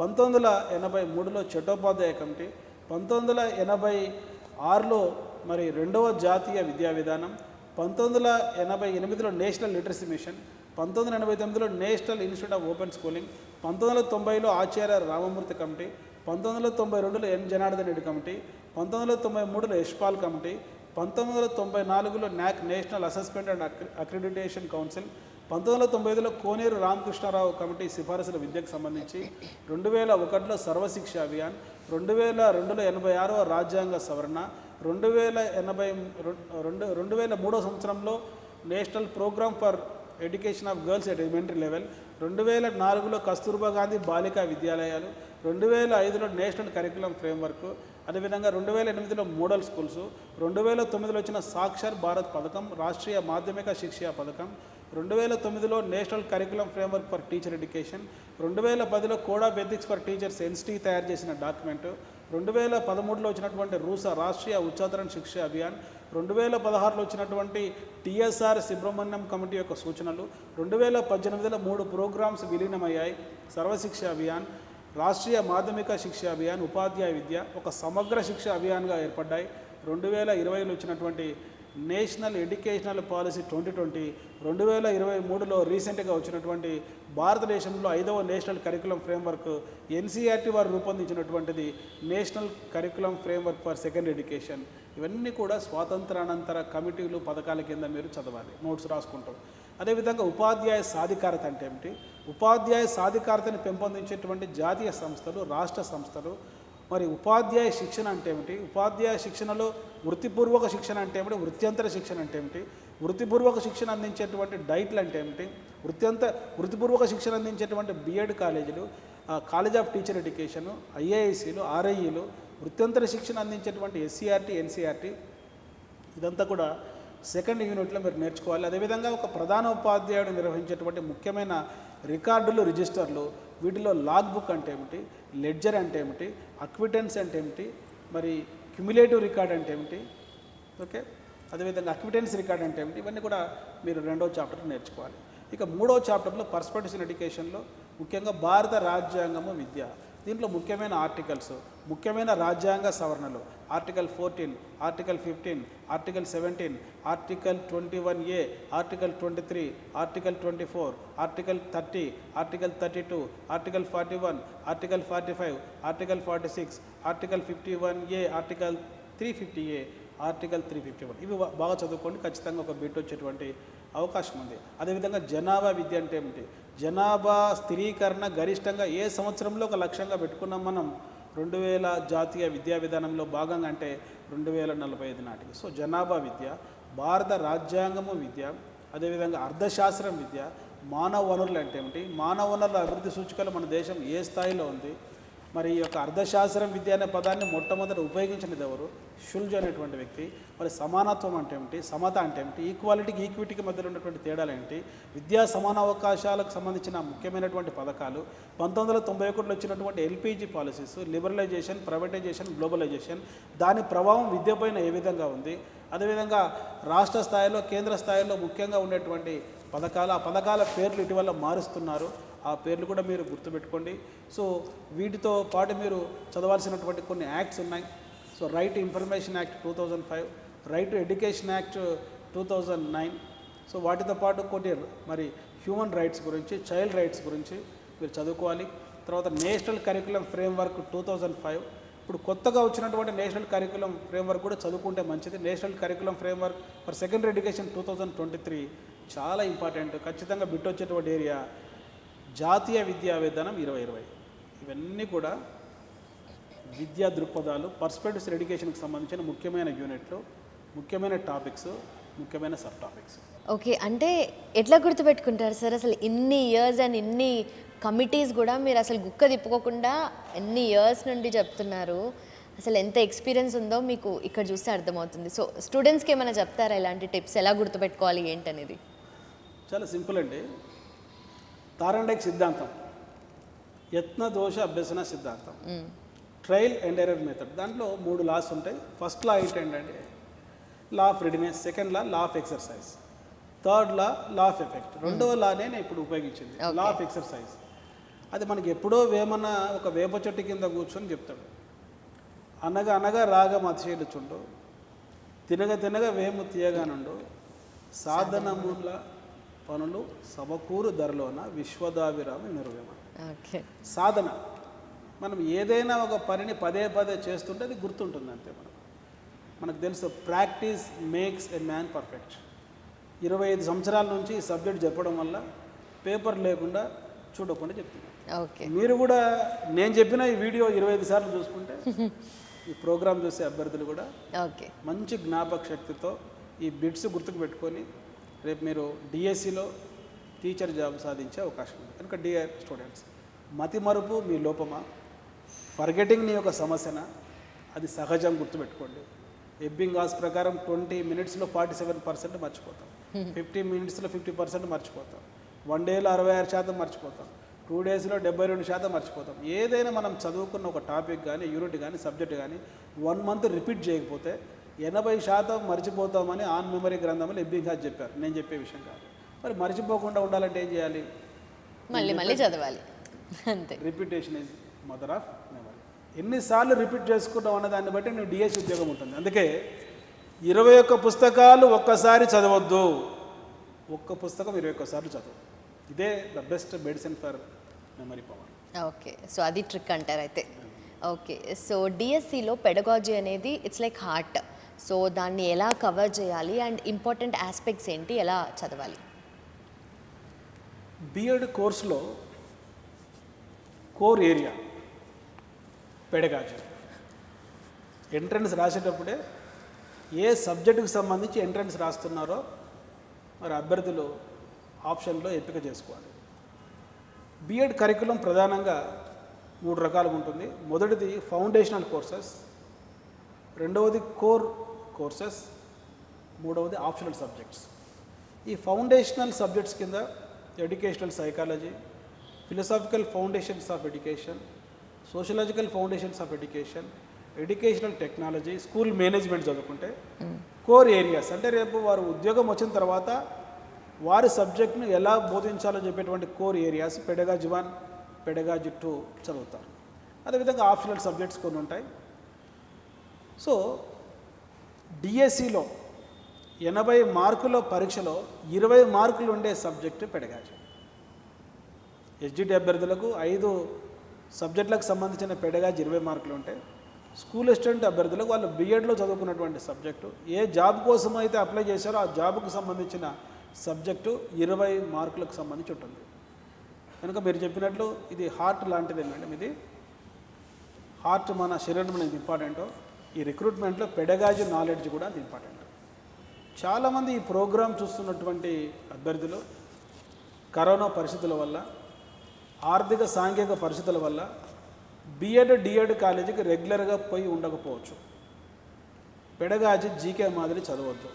1983లో చట్టోపాధ్యాయ కమిటీ, 1986లో మరి 2వ జాతీయ విద్యా విధానం, 1988లో నేషనల్ లిటరసీ మిషన్, 1989లో national institute of open schooling, 1990లో ఆచార్య రామమూర్తి కమిటీ, 1992లో ఎన్ జనార్దన్ రెడ్డి కమిటీ, 1993లో యశ్పాల్ కమిటీ, 1994లో NAAC national assessment and accreditation council, 1995లో కోనేరు రామకృష్ణారావు కమిటీ సిఫారసుల విద్యకు సంబంధించి, 2001లో సర్వశిక్ష అభియాన్, 2002లో 86వ రాజ్యాంగ సవరణ, 2003 సంవత్సరంలో national programme for education of girls at elementary level, 2004లో కస్తూర్బా గాంధీ బాలికా విద్యాలయాలు, 2005లో నేషనల్ కరికులం ఫ్రేమ్వర్క్, అదేవిధంగా 2008లో మోడల్ స్కూల్స్, 2009లో వచ్చిన సాక్షర్ భారత్ పథకం, రాష్ట్రీయ మాధ్యమిక శిక్షా పథకం, 2009లో national curriculum framework for teacher education, 2010లో code of ethics for teachers NCT తయారు చేసిన డాక్యుమెంటు, 2013లో వచ్చినటువంటి రూసా రాష్ట్రీయ ఉच्चारण శిక్ష అభియాన్, 2016లో వచ్చినటువంటి టీఎస్ఆర్ సుబ్రహ్మణ్యం కమిటీ యొక్క సూచనలు, 2018లో 3 ప్రోగ్రామ్స్ విలీనమయ్యాయి. సర్వశిక్ష అభియాన్, రాష్ట్రీయ మాధ్యమిక శిక్ష అభియాన్, ఉపాధ్యాయ విద్య ఒక సమగ్ర శిక్ష అభియాన్గా ఏర్పడ్డాయి. 2020లో వచ్చినటువంటి నేషనల్ ఎడ్యుకేషనల్ పాలసీ 2020, 2023లో రీసెంట్గా వచ్చినటువంటి భారతదేశంలో 5వ నేషనల్ కరికులం ఫ్రేమ్వర్క్ ఎన్సీఆర్టీ వారు రూపొందించినటువంటిది national curriculum framework for secondary education. ఇవన్నీ కూడా స్వాతంత్రానంతర కమిటీలు పథకాల కింద మీరు చదవాలి, నోట్స్ రాసుకుంటాం. అదేవిధంగా ఉపాధ్యాయ సాధికారత అంటే ఏమిటి, ఉపాధ్యాయ సాధికారతని పెంపొందించేటువంటి జాతీయ సంస్థలు, రాష్ట్ర సంస్థలు, మరి ఉపాధ్యాయ శిక్షణ అంటే ఏమిటి, ఉపాధ్యాయ శిక్షణలో వృత్తిపూర్వక శిక్షణ అంటే ఏమిటి, వృత్యంతర శిక్షణ అంటే ఏమిటి, వృత్తిపూర్వక శిక్షణ అందించేటువంటి డైట్లు అంటే ఏమిటి, వృత్తిపూర్వక శిక్షణ అందించేటువంటి బిఎడ్ కాలేజీలు, కాలేజ్ ఆఫ్ టీచర్ ఎడ్యుకేషన్, ఐఏఎస్సీలు, ఆర్ఐఈలు, వృత్యంతర శిక్షణ అందించేటువంటి ఎస్సీఆర్టీ, ఎన్సీఆర్టీ, ఇదంతా కూడా సెకండ్ యూనిట్లో మీరు నేర్చుకోవాలి. అదేవిధంగా ఒక ప్రధాన ఉపాధ్యాయుడు నిర్వహించేటువంటి ముఖ్యమైన రికార్డులు, రిజిస్టర్లు, వీటిలో లాగ్ బుక్ అంటే ఏమిటి, లెడ్జర్ అంటే ఏమిటి, అక్విటెన్స్ అంటే ఏమిటి, మరి క్యుములేటివ్ రికార్డ్ అంటే ఏమిటి, ఓకే, అదేవిధంగా అక్విటెన్స్ రికార్డ్ అంటే ఏమిటి, ఇవన్నీ కూడా మీరు 2వ చాప్టర్ నేర్చుకోవాలి. ఇక 3వ చాప్టర్లో పర్స్పెక్టివ్స్ ఇన్ ఎడ్యుకేషన్లో ముఖ్యంగా భారత రాజ్యాంగము విద్య, దీంట్లో ముఖ్యమైన ఆర్టికల్స్, ముఖ్యమైన రాజ్యాంగ సవరణలు, article 14, article 15, article 17, article 21A, article 23, article 24, article 30, article 32, article 41, article 45, article 46, article 51A, article 350A, article 351. ఇవి బాగా చదువుకోండి, ఖచ్చితంగా ఒక బిట్ వచ్చేటువంటి అవకాశం ఉంది. అదేవిధంగా జనాభా విద్య అంటే ఏమిటి, జనాభా స్థిరీకరణ గరిష్టంగా ఏ సంవత్సరంలో ఒక లక్ష్యంగా పెట్టుకున్నాం మనం, 2000 జాతీయ విద్యా విధానంలో భాగంగా అంటే 2045 నాటికి. సో జనాభా విద్య, భారత రాజ్యాంగము విద్య, అదేవిధంగా అర్థశాస్త్రం విద్య, మానవ వనరులు అంటే ఏమిటి, మానవ వనరుల అభివృద్ధి సూచికలు మన దేశం ఏ స్థాయిలో ఉంది, మరి ఈ యొక్క అర్థశాస్త్రం విద్య అనే పదాన్ని మొట్టమొదట ఉపయోగించినది ఎవరు, షుల్జ్ అనేటువంటి వ్యక్తి. మరి సమానత్వం అంటే ఏమిటి, సమత అంటే ఏమిటి, ఈక్వాలిటీకి ఈక్విటీకి మధ్యలో ఉన్నటువంటి తేడాలు ఏంటి, విద్యా సమాన అవకాశాలకు సంబంధించిన ముఖ్యమైనటువంటి పథకాలు, 1991లో వచ్చినటువంటి LPG policies, liberalisation, privatisation, globalisation, దాని ప్రభావం విద్యపైన ఏ విధంగా ఉంది, అదేవిధంగా రాష్ట్ర స్థాయిలో, కేంద్ర స్థాయిలో ముఖ్యంగా ఉండేటువంటి పథకాలు, ఆ పథకాల పేర్లు ఇటీవల మారుస్తున్నారు, ఆ పేర్లు కూడా మీరు గుర్తుపెట్టుకోండి. సో వీటితో పాటు మీరు చదవాల్సినటువంటి కొన్ని యాక్ట్స్ ఉన్నాయి. So right to information act 2005, right to education act 2009. So వాటితో పాటు కొన్ని మరి హ్యూమన్ రైట్స్ గురించి, చైల్డ్ రైట్స్ గురించి మీరు చదువుకోవాలి. తర్వాత నేషనల్ కరికులం ఫ్రేమ్వర్క్ 2005, ఇప్పుడు కొత్తగా వచ్చినటువంటి నేషనల్ కరికులం ఫ్రేమ్వర్క్ కూడా చదువుకుంటే మంచిది. National curriculum framework for secondary education 2023 చాలా ఇంపార్టెంట్, ఖచ్చితంగా బిట్ వచ్చేటువంటి ఏరియా. జాతీయ విద్యా విధానం 2020, ఇవన్నీ కూడా విద్యా దృక్పథాలు, పర్స్పెక్టివ్స్ ఎడ్యుకేషన్కి సంబంధించిన ముఖ్యమైన యూనిట్లు, ముఖ్యమైన టాపిక్స్, ముఖ్యమైన సబ్ టాపిక్స్. ఓకే, అంటే ఎట్లా గుర్తుపెట్టుకుంటారు సార్ అసలు ఇన్ని ఇయర్స్ అండ్ ఇన్ని కమిటీస్ కూడా మీరు అసలు గుక్క తిప్పుకోకుండా ఎన్ని ఇయర్స్ నుండి చెప్తున్నారు, అసలు ఎంత ఎక్స్పీరియన్స్ ఉందో మీకు ఇక్కడ చూస్తే అర్థమవుతుంది. సో స్టూడెంట్స్కి ఏమైనా చెప్తారా ఇలాంటి టిప్స్, ఎలా గుర్తుపెట్టుకోవాలి ఏంటనేది? చాలా సింపుల్ అండి. తారండేక్ సిద్ధాంతం, యత్న దోష అభ్యసన సిద్ధాంతం, ట్రయల్ అండ్ ఎర్రర్ మెథడ్, దాంట్లో 3 లాస్ ఉంటాయి. ఫస్ట్ లా ఏంటంటే law of readiness, second law of exercise, third law of effect. 2వ లానే నేను ఇప్పుడు ఉపయోగించింది, లా ఆఫ్ ఎక్సర్సైజ్. అది మనకి ఎప్పుడో వేమన ఒక వేప చెట్టు కింద కూర్చొని చెప్తాడు, అనగా అనగా రాగం అతిశయుచుండు, తినగ తినగ వేము తీయగానుండు, సాధనముల పనులు సమకూరు ధరలోన విశ్వదాభిరామి మెరుగేమ. సాధన, మనం ఏదైనా ఒక పనిని పదే పదే చేస్తుంటే అది గుర్తుంటుంది అంతే. మనకు తెలుసు, practice makes a man perfect. 25 సంవత్సరాల నుంచి ఈ సబ్జెక్ట్ చెప్పడం వల్ల పేపర్ లేకుండా చూడకుండా చెప్తున్నాను. మీరు కూడా నేను చెప్పిన ఈ వీడియో 25 సార్లు చూసుకుంటే ఈ ప్రోగ్రామ్ చూసే అభ్యర్థులు కూడా మంచి జ్ఞాపక శక్తితో ఈ బిట్స్ గుర్తుకు పెట్టుకొని రేపు మీరు డిఎస్సిలో టీచర్ జాబ్ సాధించే అవకాశం ఉంది. కనుక డియర్ స్టూడెంట్స్, మతి మరుపు మీ లోపమా, ఫర్గెటింగ్ నీ యొక్క సమస్యన, అది సహజం, గుర్తుపెట్టుకోండి. ఎబ్బింగాస్ ప్రకారం 20 minutesలో 47% మర్చిపోతాం, 50 minutesలో 50% మర్చిపోతాం, 1 dayలో 66% మర్చిపోతాం, 2 daysలో 72% మర్చిపోతాం. ఏదైనా మనం చదువుకున్న ఒక టాపిక్ కానీ, యూనిట్ కానీ, సబ్జెక్ట్ కానీ 1 month రిపీట్ చేయకపోతే 80% మర్చిపోతామని ఆన్ మెమరీ గ్రంథంలో ఎబ్బింగాస్ చెప్పారు, నేను చెప్పే విషయం కాదు. మరి మర్చిపోకుండా ఉండాలంటే ఏం చేయాలి? మళ్ళీ చదవాలి అంతే. Repetition is mother of memory. ఎన్నిసార్లు రిపీట్ చేసుకుంటాం అన్న దాన్ని బట్టి నువ్వు డిఎస్సి ఉద్యోగం ఉంటుంది. అందుకే 21 పుస్తకాలు ఒక్కసారి చదవద్దు, ఒక్క పుస్తకం 21 సార్లు చదవద్దు. ఇదే the best medicine for memory power. Okay, so అది ట్రిక్ అంటారు అయితే. ఓకే, సో డిఎస్సిలో పెడగాజీ అనేది ఇట్స్ లైక్ హార్ట్. సో దాన్ని ఎలా కవర్ చేయాలి అండ్ ఇంపార్టెంట్ ఆస్పెక్ట్స్ ఏంటి, ఎలా చదవాలి? బిఎడ్ కోర్సులో కోర్ ఏరియా పెడగాజీ. ఎంట్రన్స్ రాసేటప్పుడే ఏ సబ్జెక్టుకు సంబంధించి ఎంట్రన్స్ రాస్తున్నారో మరి అభ్యర్థులు ఆప్షన్లో ఎంపిక చేసుకోవాలి. బీఎడ్ కరికులం ప్రధానంగా 3 రకాలుగా ఉంటుంది. మొదటిది ఫౌండేషనల్ కోర్సెస్, రెండవది కోర్ కోర్సెస్, మూడవది ఆప్షనల్ సబ్జెక్ట్స్. ఈ ఫౌండేషనల్ సబ్జెక్ట్స్ కింద educational psychology, philosophical foundations of education, sociological foundations of education, educational technology, school management చదువుకుంటే కోర్ ఏరియాస్ అంటే రేపు వారు ఉద్యోగం వచ్చిన తర్వాత వారి సబ్జెక్ట్ను ఎలా బోధించాలో చెప్పేటువంటి కోర్ ఏరియాస్ పెడగాజీ 1, పెడగాజీ 2 చదువుతారు. అదేవిధంగా ఆప్షనల్ సబ్జెక్ట్స్ కొన్ని ఉంటాయి. సో డిఎస్సిలో 80 మార్కుల పరీక్షలో 20 మార్కులు ఉండే సబ్జెక్టు పెడగాజీ. ఎస్జిటి అభ్యర్థులకు 5 సబ్జెక్టులకు సంబంధించిన పెడగాజీ 20 మార్కులు ఉంటాయి. స్కూల్ అసిస్టెంట్ అభ్యర్థులకు వాళ్ళు బీఎడ్లో చదువుకున్నటువంటి సబ్జెక్టు ఏ జాబ్ కోసం అయితే అప్లై చేశారో ఆ జాబ్కు సంబంధించిన సబ్జెక్టు 20 మార్కులకు సంబంధించి ఉంటుంది. కనుక మీరు చెప్పినట్లు ఇది హార్ట్ లాంటిది ఏంటంటే ఇది హార్ట్ మన శరీరం అనేది ఇంపార్టెంటో ఈ రిక్రూట్మెంట్లో పెడగాజీ నాలెడ్జ్ కూడా అది ఇంపార్టెంట్. చాలామంది ఈ ప్రోగ్రాం చూస్తున్నటువంటి అభ్యర్థులు కరోనా పరిస్థితుల వల్ల ఆర్థిక సాంఘిక పరిస్థితుల వల్ల బిఎడ్ డిఎడ్ కాలేజీకి రెగ్యులర్గా పోయి ఉండకపోవచ్చు. పెడగాజీ జీకే మాదిరి చదవద్దు,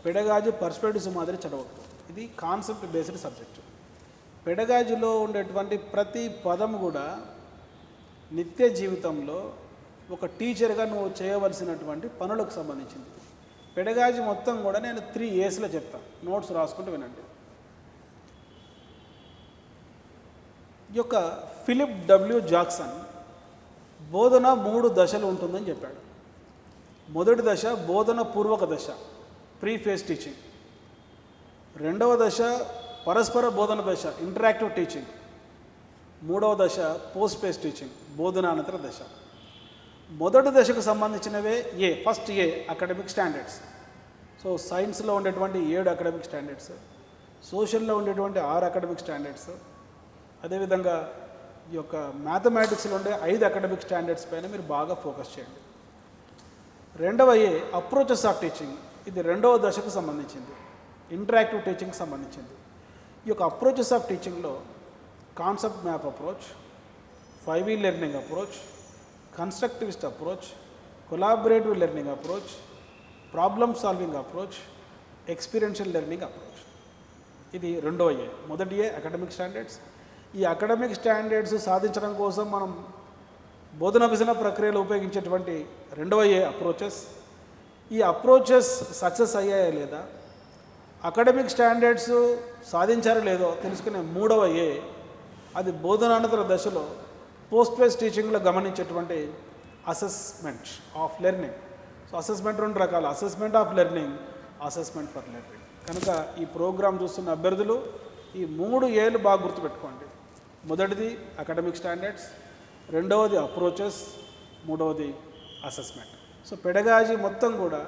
పెడగాజీ పర్స్పెక్టివ్స్ మాదిరి చదవద్దు. ఇది కాన్సెప్ట్ బేస్డ్ సబ్జెక్టు. పెడగాజీలో ఉండేటువంటి ప్రతి పదం కూడా నిత్య జీవితంలో ఒక టీచర్గా నువ్వు చేయవలసినటువంటి పనులకు సంబంధించింది. పెడగాజీ మొత్తం కూడా నేను 3 A's చెప్తాను, నోట్స్ రాసుకుంటూ వినండి. ఈ యొక్క ఫిలిప్ డబ్ల్యూ జాక్సన్ బోధన 3 దశలు ఉంటుందని చెప్పాడు. మొదటి దశ బోధన పూర్వక దశ, ప్రీ ఫేజ్ టీచింగ్. రెండవ దశ పరస్పర బోధన దశ, ఇంటరాక్టివ్ టీచింగ్. మూడవ దశ పోస్ట్ ఫేజ్ టీచింగ్, బోధనానంతర దశ. మొదటి దశకు సంబంధించినవే ఫస్ట్ ఏ అకాడమిక్ స్టాండర్డ్స్. సో సైన్స్లో ఉండేటువంటి 7 అకాడమిక్ స్టాండర్డ్స్, సోషల్లో ఉండేటువంటి 6 అకాడమిక్ స్టాండర్డ్స్, అదేవిధంగా ఈ యొక్క మ్యాథమెటిక్స్లో ఉండే 5 అకాడమిక్ స్టాండర్డ్స్ పైన మీరు బాగా ఫోకస్ చేయండి. రెండవ అప్రోచెస్ ఆఫ్ టీచింగ్, ఇది రెండవ దశకు సంబంధించింది, ఇంటరాక్టివ్ టీచింగ్కి సంబంధించింది. ఈ యొక్క అప్రోచెస్ ఆఫ్ టీచింగ్లో concept map approach, 5E learning approach, constructivist approach, collaborative learning approach, problem solving approach, experiential learning approach. ఇది రెండవ మొదటి అకాడమిక్ స్టాండర్డ్స్. ఈ అకాడమిక్ స్టాండర్డ్స్ సాధించడం కోసం మనం బోధనాభ్యసన ప్రక్రియలో ఉపయోగించేటువంటి రెండవ అప్రోచెస్. ఈ అప్రోచెస్ సక్సెస్ అయ్యాయా లేదా, అకాడమిక్ స్టాండర్డ్స్ సాధించారో లేదో తెలుసుకునే మూడవ అది బోధనానంతర దశలో పోస్ట్ ఫేజ్ టీచింగ్లో గమనించేటువంటి assessment of learning. So assessment 2 రకాలు, assessment of learning, assessment for learning. కనుక ఈ ప్రోగ్రాం చూస్తున్న అభ్యర్థులు ఈ 3 Aలు బాగా గుర్తుపెట్టుకోండి. మొదటిది అకాడమిక్ స్టాండర్డ్స్, రెండవది అప్రోచెస్, మూడవది అసెస్మెంట్. సో పెడగాజీ మొత్తం కూడా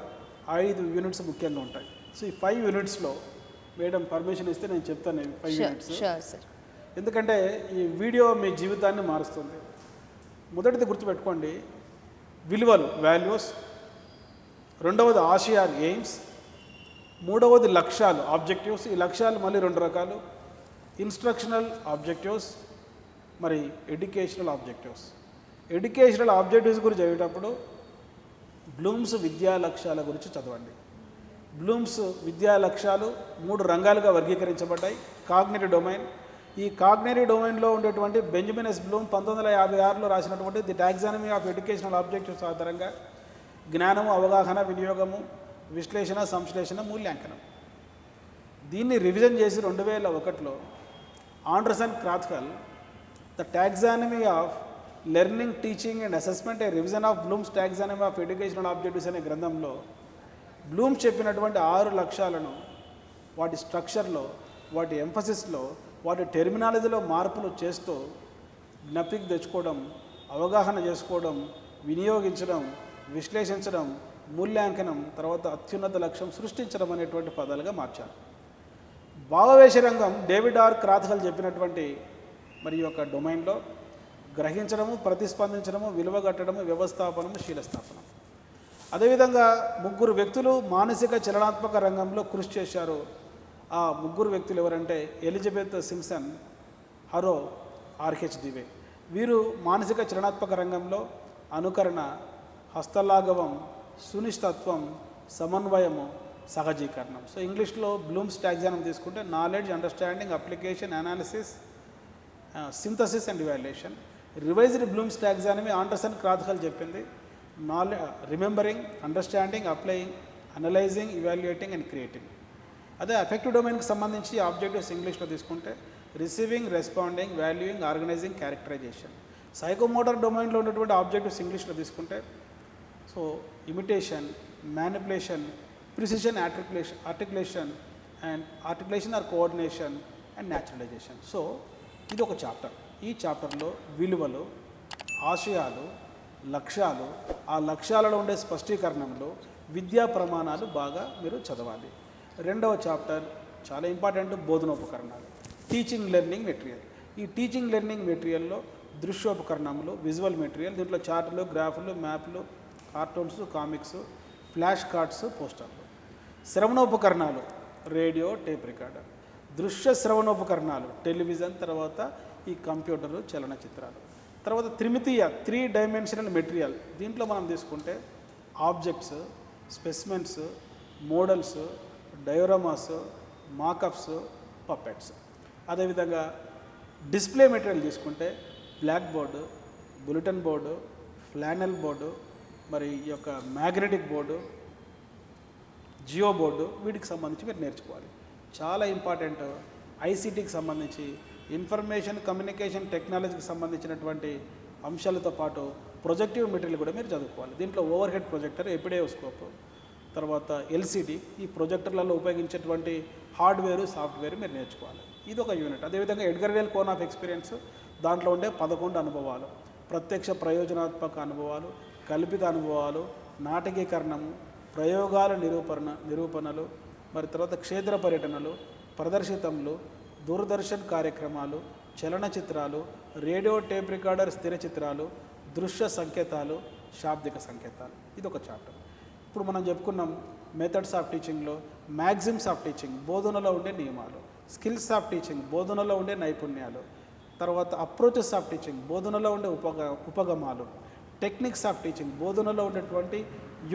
5 యూనిట్స్ ముఖ్యంగా ఉంటాయి. సో ఈ 5 యూనిట్స్లో మేడం పర్మిషన్ ఇస్తే నేను చెప్తాను 5 యూనిట్స్. ఎందుకంటే ఈ వీడియో మీ జీవితాన్ని మారుస్తుంది. మొదటిది గుర్తుపెట్టుకోండి, విలువలు, వాల్యూస్. రెండవది ఆశయాలు, ఎయిమ్స్. మూడవది లక్ష్యాలు, ఆబ్జెక్టివ్స్. ఈ లక్ష్యాలు మళ్ళీ 2 రకాలు, ఇన్స్ట్రక్షనల్ ఆబ్జెక్టివ్స్, మరి ఎడ్యుకేషనల్ ఆబ్జెక్టివ్స్. ఎడ్యుకేషనల్ ఆబ్జెక్టివ్స్ గురించి చదివేటప్పుడు బ్లూమ్స్ విద్యా లక్ష్యాల గురించి చదవండి. బ్లూమ్స్ విద్యా లక్ష్యాలు 3 రంగాలుగా వర్గీకరించబడ్డాయి. కాగ్నిటివ్ డొమైన్, ఈ కాగ్నిటివ్ డొమైన్లో ఉండేటువంటి బెంజమిన్ ఎస్ బ్లూమ్ 1956లో రాసినటువంటి the taxonomy of educational objectives ఆధారంగా జ్ఞానము, అవగాహన, వినియోగము, విశ్లేషణ, సంశ్లేషణ, మూల్యాంకనం. దీన్ని రివిజన్ చేసి 2001లో Anderson Krathwohl the taxonomy of learning, teaching and assessment, a revision of Bloom's taxonomy of educational objectives అనే గ్రంథంలో బ్లూమ్స్ చెప్పినటువంటి 6 లక్ష్యాలను వాటి స్ట్రక్చర్లో, వాటి ఎంఫసిస్లో, వాటి టెర్మినాలజీలో మార్పులు చేస్తూ జ్ఞప్తికి తెచ్చుకోవడం, అవగాహన చేసుకోవడం, వినియోగించడం, విశ్లేషించడం, మూల్యాంకనం, తర్వాత అత్యున్నత లక్ష్యం సృష్టించడం అనేటువంటి పదాలుగా మార్చారు. భావవేశ రంగం డేవిడ్ ఆర్ క్రాత్హల్ చెప్పినటువంటి మరి యొక్క డొమైన్లో గ్రహించడము, ప్రతిస్పందించడము, విలువగట్టడము, వ్యవస్థాపనము, శీలస్థాపనం. అదేవిధంగా ముగ్గురు వ్యక్తులు మానసిక చలనాత్మక రంగంలో కృషి చేశారు. ఆ ముగ్గురు వ్యక్తులు ఎవరంటే Elizabeth Simpson, Harrow, R H Dave. వీరు మానసిక చలనాత్మక రంగంలో అనుకరణ, హస్తలాఘవం, సునిశ్చితత్వం, సమన్వయము, సహజీకరణం. సో ఇంగ్లీష్లో బ్లూమ్స్ టాక్సానమీ తీసుకుంటే knowledge, understanding, application, analysis, synthesis and evaluation. Revised Bloom's taxonomy Anderson Krathwohl చెప్పింది. Remembering, understanding, applying, analysing, evaluating and creating. అదే అఫెక్టివ్ డొమైన్కి సంబంధించి ఆబ్జెక్టివ్స్ ఇంగ్లీష్లో తీసుకుంటే receiving, responding, valuing, organising, characterisation. Psychomotor డొమైన్లో ఉన్నటువంటి ఆబ్జెక్టివ్స్ ఇంగ్లీష్లో తీసుకుంటే so imitation, manipulation, precision, articulation or coordination and naturalisation. So ఇది ఒక చాప్టర్. ఈ చాప్టర్లో విలువలు, ఆశయాలు, లక్ష్యాలు, ఆ లక్ష్యాలలో ఉండే స్పష్టీకరణంలో విద్యా ప్రమాణాలు బాగా మీరు చదవాలి. రెండవ చాప్టర్ చాలా ఇంపార్టెంట్, బోధనోపకరణాలు, టీచింగ్ లెర్నింగ్ మెటీరియల్. ఈ టీచింగ్ లెర్నింగ్ మెటీరియల్లో దృశ్యోపకరణములు, విజువల్ మెటీరియల్, దీంట్లో చార్టులు, గ్రాఫ్లు, మ్యాప్లు, కార్టూన్స్, కామిక్స్, ఫ్లాష్ కార్డ్స్, పోస్టర్లు. శ్రవణోపకరణాలు, రేడియో, టేప్ రికార్డర్. దృశ్య శ్రవణోపకరణాలు, టెలివిజన్, తర్వాత ఈ కంప్యూటరు, చలనచిత్రాలు. తర్వాత త్రిమితీయ, 3 డైమెన్షనల్ మెటీరియల్. దీంట్లో మనం తీసుకుంటే objects, specimens, models, dioramas, mockups, puppets. అదేవిధంగా డిస్ప్లే మెటీరియల్ తీసుకుంటే black board, bulletin board, flannel board, మరి ఈ యొక్క మ్యాగ్నెటిక్ బోర్డు, జియో బోర్డు, వీటికి సంబంధించి మీరు నేర్చుకోవాలి. చాలా ఇంపార్టెంట్ ఐసీటీకి సంబంధించి, ఇన్ఫర్మేషన్ కమ్యూనికేషన్ టెక్నాలజీకి సంబంధించినటువంటి అంశాలతో పాటు ప్రొజెక్టివ్ మెటీరియల్ కూడా మీరు చదువుకోవాలి. దీంట్లో ఓవర్ హెడ్ ప్రొజెక్టర్, ఎపిడేయోస్కోప్, తర్వాత ఎల్సిడి, ఈ ప్రొజెక్టర్లలో ఉపయోగించేటువంటి హార్డ్వేరు, సాఫ్ట్వేర్ మీరు నేర్చుకోవాలి. ఇది ఒక యూనిట్. అదేవిధంగా Edgar Dale cone of experience, దాంట్లో ఉండే 11 అనుభవాలు, ప్రత్యక్ష ప్రయోజనాత్మక అనుభవాలు, కల్పిత అనుభవాలు, నాటకీకరణము, ప్రయోగాల నిరూపణలు, మరి తర్వాత క్షేత్ర పర్యటనలు, ప్రదర్శితములు, దూరదర్శన్ కార్యక్రమాలు, చలనచిత్రాలు, రేడియో టేప్ రికార్డర్ స్థిర చిత్రాలు, దృశ్య సంకేతాలు, శాబ్దిక సంకేతాలు. ఇది ఒక చాప్టర్. ఇప్పుడు మనం చెప్పుకున్నాం methods of టీచింగ్లో maxims of teaching, బోధనలో ఉండే నియమాలు, స్కిల్స్ ఆఫ్ టీచింగ్, బోధనలో ఉండే నైపుణ్యాలు, తర్వాత అప్రోచెస్ ఆఫ్ టీచింగ్, బోధనలో ఉండే ఉపగమాలు, టెక్నిక్స్ ఆఫ్ టీచింగ్, బోధనలో ఉండేటువంటి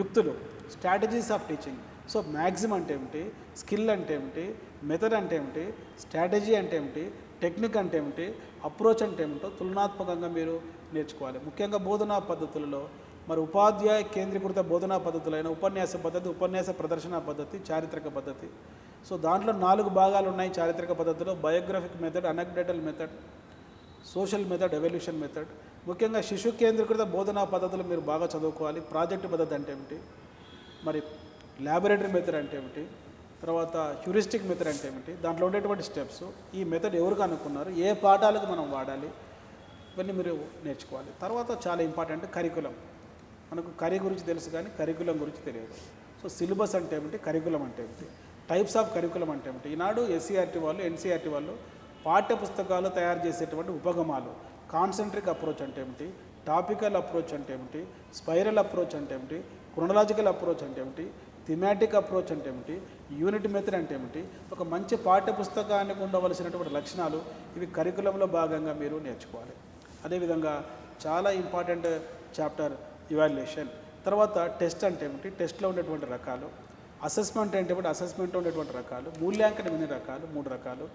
యుక్తులు, strategies of teaching. So maxim అంటే ఏమిటి, స్కిల్ అంటే ఏమిటి, మెథడ్ అంటే ఏమిటి, స్ట్రాటజీ అంటే ఏమిటి, టెక్నిక్ అంటే ఏమిటి, అప్రోచ్ అంటే ఏమిటో తులనాత్మకంగా మీరు నేర్చుకోవాలి. ముఖ్యంగా బోధనా పద్ధతులలో మరి ఉపాధ్యాయ కేంద్రీకృత బోధనా పద్ధతులైన ఉపన్యాస పద్ధతి, ఉపన్యాస ప్రదర్శన పద్ధతి, చారిత్రక పద్ధతి. సో దాంట్లో 4 భాగాలు ఉన్నాయి చారిత్రక పద్ధతిలో: biographic method, anecdotal method, social method, evolution method. ముఖ్యంగా శిశు కేంద్రీకృత బోధనా పద్ధతులు మీరు బాగా చదువుకోవాలి. ప్రాజెక్ట్ పద్ధతి అంటే ఏమిటి, మరి ల్యాబొరేటరీ మెథడ్ అంటే ఏమిటి, తర్వాత హ్యూరిస్టిక్ మెథడ్ అంటే ఏమిటి, దాంట్లో ఉండేటువంటి స్టెప్స్, ఈ మెథడ్ ఎవరు కనుక్కున్నారు, ఏ పాఠాలకు మనం వాడాలి, ఇవన్నీ మీరు నేర్చుకోవాలి. తర్వాత చాలా ఇంపార్టెంట్ కరికులం. మనకు కరీ గురించి తెలుసు కానీ కరికులం గురించి తెలియదు. సో సిలబస్ అంటే ఏమిటి, కరికులం అంటే ఏమిటి, టైప్స్ ఆఫ్ కరికులం అంటే ఏమిటి. ఈనాడు ఎస్సీఆర్టీ వాళ్ళు, ఎన్సీఆర్టీ వాళ్ళు పాఠ్య పుస్తకాలు తయారు చేసేటువంటి ఉపగమాలు, కాన్సెంట్రిక్ అప్రోచ్ అంటే ఏమిటి, టాపికల్ అప్రోచ్ అంటే ఏమిటి, స్పైరల్ అప్రోచ్ అంటే ఏమిటి, క్రొనలాజికల్ అప్రోచ్ అంటే ఏమిటి, థిమాటిక్ అప్రోచ్ అంటే ఏమిటి, యూనిట్ మెథడ్ అంటే ఏమిటి, ఒక మంచి పాఠ్య పుస్తకానికి ఉండవలసినటువంటి లక్షణాలు, ఇవి కరికులంలో భాగంగా మీరు నేర్చుకోవాలి. అదేవిధంగా చాలా ఇంపార్టెంట్ చాప్టర్ ఇవాల్యుయేషన్. తర్వాత టెస్ట్ అంటే ఏమిటి, టెస్ట్లో ఉండేటువంటి రకాలు, అసెస్మెంట్ అంటే ఏమిటి, అసెస్మెంట్లో ఉండేటువంటి రకాలు, మూల్యాంకనం ఎన్ని రకాలు, 3 రకాలు.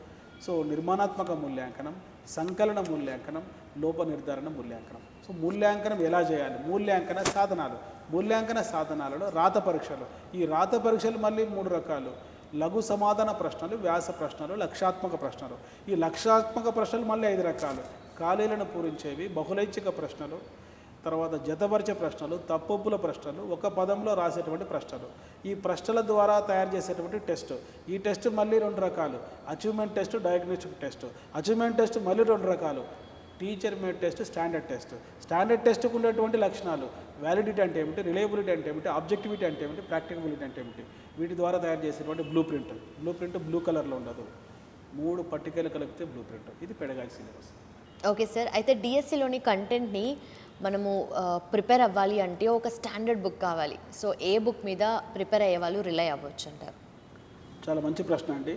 సో నిర్మాణాత్మక మూల్యాంకనం, సంకలన మూల్యాంకనం, లోప నిర్ధారణ మూల్యాంకనం. సో మూల్యాంకనం ఎలా చేయాలి, మూల్యాంకన సాధనాలు, మూల్యాంకన సాధనాలలో రాత పరీక్షలు. ఈ రాత పరీక్షలు మళ్ళీ 3 రకాలు: లఘు సమాధాన ప్రశ్నలు, వ్యాస ప్రశ్నలు, లక్ష్యాత్మక ప్రశ్నలు. ఈ లక్ష్యాత్మక ప్రశ్నలు మళ్ళీ 5 రకాలు: ఖాళీలను పూరించేవి, బహుళైచ్ఛిక ప్రశ్నలు, తర్వాత జతపరిచే ప్రశ్నలు, తప్పొప్పుల ప్రశ్నలు, ఒక పదంలో రాసేటువంటి ప్రశ్నలు. ఈ ప్రశ్నల ద్వారా తయారు చేసేటువంటి టెస్ట్. ఈ టెస్ట్ మళ్ళీ 2 రకాలు: achievement test, diagnostic test. Achievement test మళ్ళీ 2 రకాలు: teacher made test, standard test. Standard టెస్ట్కు ఉండేటువంటి లక్షణాలు: వ్యాలిడిటీ అంటే ఏమిటి, రిలయబిలిటీ అంటే ఏమిటి, ఆబ్జెక్టివిటీ అంటే ఏమిటి, ప్రాక్టికబిలిటీ అంటే ఏమిటి. వీటి ద్వారా తయారు చేసేటువంటి బ్లూ ప్రింట్ బ్లూ కలర్లో ఉండదు, 3 పట్టికలు కలిపితే బ్లూ ప్రింట్. ఇది పెడగాగి సిలబస్. Okay sir. అయితే డిఎస్సిలోని కంటెంట్ని మనము ప్రిపేర్ అవ్వాలి అంటే ఒక స్టాండర్డ్ బుక్ కావాలి. సో ఏ బుక్ మీద ప్రిపేర్ అయ్యే వాళ్ళు రిలై అవ్వచ్చు అంటారు? చాలా మంచి ప్రశ్న అండి.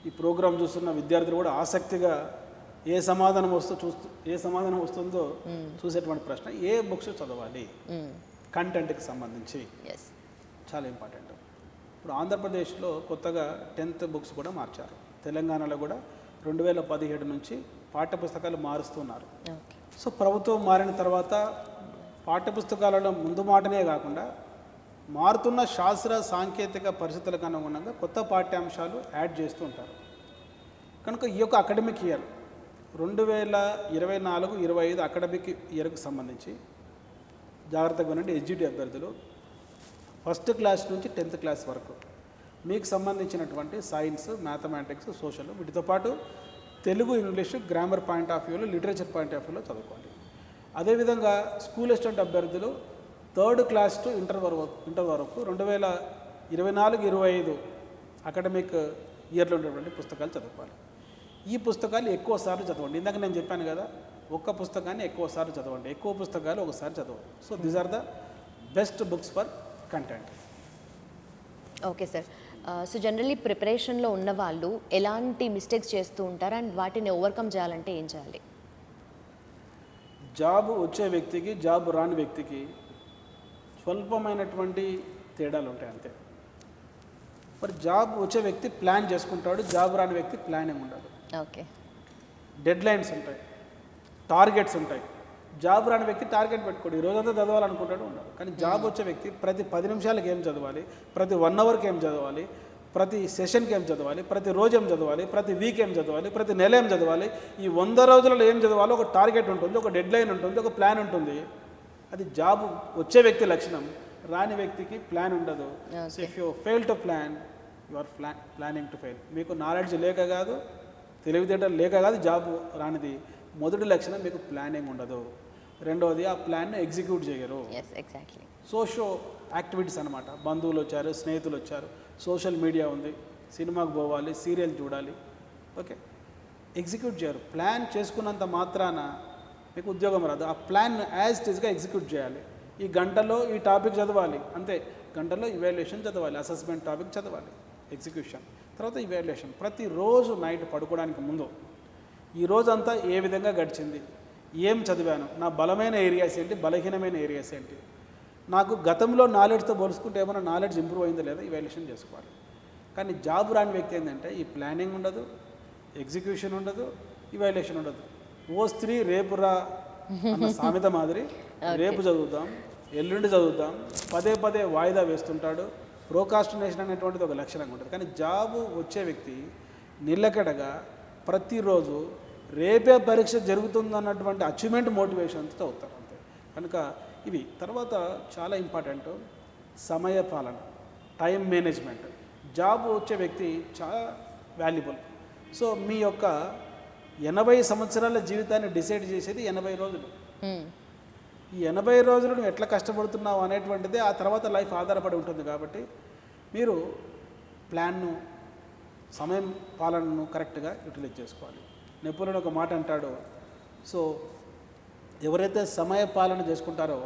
ఈ ప్రోగ్రాం చూస్తున్న విద్యార్థులు కూడా ఆసక్తిగా ఏ సమాధానం వస్తుందో చూసేటువంటి ప్రశ్న. ఏ బుక్స్ చదవాలి కంటెంట్కి సంబంధించి ఎస్, చాలా ఇంపార్టెంట్. ఇప్పుడు ఆంధ్రప్రదేశ్లో కొత్తగా 10th బుక్స్ కూడా మార్చారు. తెలంగాణలో కూడా 2017 నుంచి పాఠ్యపుస్తకాలు మారుస్తున్నారు. ఓకే. సో ప్రభుత్వం మారిన తర్వాత పాఠ్యపుస్తకాలలో ముందు మాటనే కాకుండా మారుతున్న శాస్త్ర సాంకేతిక పరిస్థితులకు అనుగుణంగా కొత్త పాఠ్యాంశాలు యాడ్ చేస్తూ ఉంటారు. కనుక ఈ యొక్క అకాడమిక్ ఇయర్ 2024-25 అకాడమిక్ ఇయర్కి సంబంధించి జాగ్రత్తగా వినండి. ఎడ్జిటి అభ్యర్థులు 1st క్లాస్ నుంచి 10th క్లాస్ వరకు మీకు సంబంధించినటువంటి సైన్స్, మ్యాథమెటిక్స్, సోషల్, వీటితో పాటు Telugu, English, grammar point of వ్యూలో, లిటరేచర్ పాయింట్ ఆఫ్ వ్యూలో చదువుకోండి. అదేవిధంగా స్కూల్ అసిస్టెంట్ అభ్యర్థులు 3rd క్లాస్ టు ఇంటర్ వరకు 2024-25 అకాడమిక్ ఇయర్లో ఉన్నటువంటి పుస్తకాలు చదువుకోవాలి. ఈ పుస్తకాలు ఎక్కువ సార్లు చదవండి. ఇందాక నేను చెప్పాను కదా, ఒక్క పుస్తకాన్ని ఎక్కువ సార్లు చదవండి, ఎక్కువ పుస్తకాలు ఒకసారి చదవండి. So these are the best books for content. Okay sir. So generally ప్రిపరేషన్లో ఉన్న వాళ్ళు ఎలాంటి మిస్టేక్స్ చేస్తూ ఉంటారు అండ్ వాటిని ఓవర్కమ్ చేయాలంటే ఏం చేయాలి? జాబ్ వచ్చే వ్యక్తికి, జాబ్ రాని వ్యక్తికి స్వల్పమైనటువంటి తేడాలు ఉంటాయి అంతే. మరి జాబ్ వచ్చే వ్యక్తి ప్లాన్ చేసుకుంటాడు, జాబ్ రాని వ్యక్తి ప్లానింగ్ ఉండదు. ఓకే. డెడ్ లైన్స్ ఉంటాయి, టార్గెట్స్ ఉంటాయి. జాబ్ రాని వ్యక్తి టార్గెట్ పెట్టుకోడు, ఈ రోజంతా చదవాలనుకుంటాడు ఉండదు. కానీ జాబ్ వచ్చే వ్యక్తి ప్రతి 10 నిమిషాలకి ఏం చదవాలి, ప్రతి 1 అవర్కి ఏం చదవాలి, ప్రతి సెషన్కి ఏం చదవాలి, ప్రతి రోజు ఏం చదవాలి, ప్రతి వీక్ ఏం చదవాలి, ప్రతి నెల ఏం చదవాలి, ఈ 100 రోజులలో ఏం చదవాలో ఒక టార్గెట్ ఉంటుంది, ఒక డెడ్ లైన్ ఉంటుంది, ఒక ప్లాన్ ఉంటుంది. అది జాబ్ వచ్చే వ్యక్తి లక్షణం. రాని వ్యక్తికి ప్లాన్ ఉండదు. So if you fail to plan, you are planning to fail. మీకు నాలెడ్జ్ లేక కాదు, తెలివితేటలు లేక కాదు జాబ్ రానిది. మొదటి లక్షణం మీకు ప్లానింగ్ ఉండదు. రెండవది ఆ ప్లాన్ను ఎగ్జిక్యూట్ చేయరు. ఎగ్జాక్ట్లీ. సోషో యాక్టివిటీస్ అనమాట. బంధువులు వచ్చారు, స్నేహితులు వచ్చారు, సోషల్ మీడియా ఉంది, సినిమాకి పోవాలి, సీరియల్ చూడాలి, ఓకే, ఎగ్జిక్యూట్ చేయరు. ప్లాన్ చేసుకున్నంత మాత్రాన మీకు ఉద్యోగం రాదు. ఆ ప్లాన్ యాజ్ ఇట్ ఈస్గా ఎగ్జిక్యూట్ చేయాలి. ఈ గంటలో ఈ టాపిక్ చదవాలి, అంతే. గంటలో ఇవాల్యుయేషన్ చదవాలి, అసెస్మెంట్ టాపిక్ చదవాలి, ఎగ్జిక్యూషన్, తర్వాత ఇవాల్యుయేషన్. ప్రతిరోజు నైట్ పడుకోవడానికి ముందు ఈ రోజంతా ఏ విధంగా గడిచింది, ఏం చదివాను, నా బలమైన ఏరియాస్ ఏంటి, బలహీనమైన ఏరియాస్ ఏంటి, నాకు గతంలో నాలెడ్జ్తో పోల్చుకుంటే ఏమైనా నాలెడ్జ్ ఇంప్రూవ్ అయిందో లేదా ఇవాల్యుయేషన్ చేసుకోవాలి. కానీ జాబ్ రాని వ్యక్తి ఏంటంటే ఈ ప్లానింగ్ ఉండదు, ఎగ్జిక్యూషన్ ఉండదు, ఇవాల్యుయేషన్ ఉండదు. ఓ స్త్రీ రేపురా అన్న సామెత మాదిరి రేపు చదువుతాం, ఎల్లుండి చదువుతాం, పదే వాయిదా వేస్తుంటాడు. ప్రోకాస్టినేషన్ అనేటువంటిది ఒక లక్షణంగా ఉంటుంది. కానీ జాబు వచ్చే వ్యక్తి నిలకడగా ప్రతిరోజు రేపే పరీక్ష జరుగుతుందన్నటువంటి అచీవ్మెంట్ మోటివేషన్తో చదువుతారు అంతే. కనుక ఇవి. తర్వాత చాలా ఇంపార్టెంట్ సమయ పాలన, టైం మేనేజ్మెంట్. జాబ్ వచ్చే వ్యక్తి చాలా వాల్యుబుల్. సో మీ యొక్క 80 సంవత్సరాల జీవితాన్ని డిసైడ్ చేసేది 80 రోజులు. ఈ 80 రోజులు నువ్వు ఎట్లా కష్టపడుతున్నావు అనేటువంటిదే ఆ తర్వాత లైఫ్ ఆధారపడి ఉంటుంది. కాబట్టి మీరు ప్లాన్ను, సమయం పాలనను కరెక్ట్గా యూటిలైజ్ చేసుకోవాలి. నెపోలియన్ ఒక మాట అంటాడు, సో ఎవరైతే సమయ పాలన చేసుకుంటారో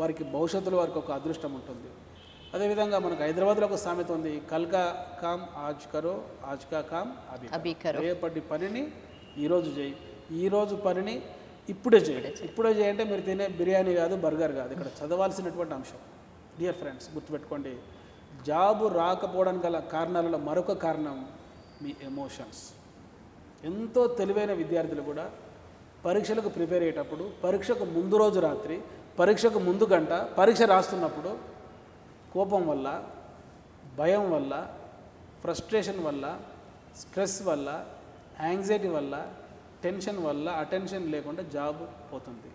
వారికి భవిష్యత్తులో వారికి ఒక అదృష్టం ఉంటుంది. అదేవిధంగా మనకు హైదరాబాద్లో ఒక సామెత ఉంది, కల్కా కామ్ ఆజ్ కరో, ఆజ్ కా కామ్ అభి కరో. రేపటి పనిని ఈరోజు చేయి, ఈరోజు పనిని ఇప్పుడే చేయండి. ఇప్పుడే చేయంటే మీరు తినే బిర్యానీ కాదు, బర్గర్ కాదు, ఇక్కడ చదవాల్సినటువంటి అంశం. డియర్ ఫ్రెండ్స్, గుర్తుపెట్టుకోండి, జాబు రాకపోవడానికి గల కారణాలలో మరొక కారణం మీ ఎమోషన్స్. ఎంతో తెలివైన విద్యార్థులు కూడా పరీక్షలకు ప్రిపేర్ అయ్యేటప్పుడు, పరీక్షకు ముందు రోజు రాత్రి, పరీక్షకు ముందు గంట, పరీక్ష రాస్తున్నప్పుడు కోపం వల్ల, భయం వల్ల, ఫ్రస్ట్రేషన్ వల్ల, స్ట్రెస్ వల్ల, యాంగ్జైటీ వల్ల, టెన్షన్ వల్ల అటెన్షన్ లేకుండా జాబ్ పోతుంది.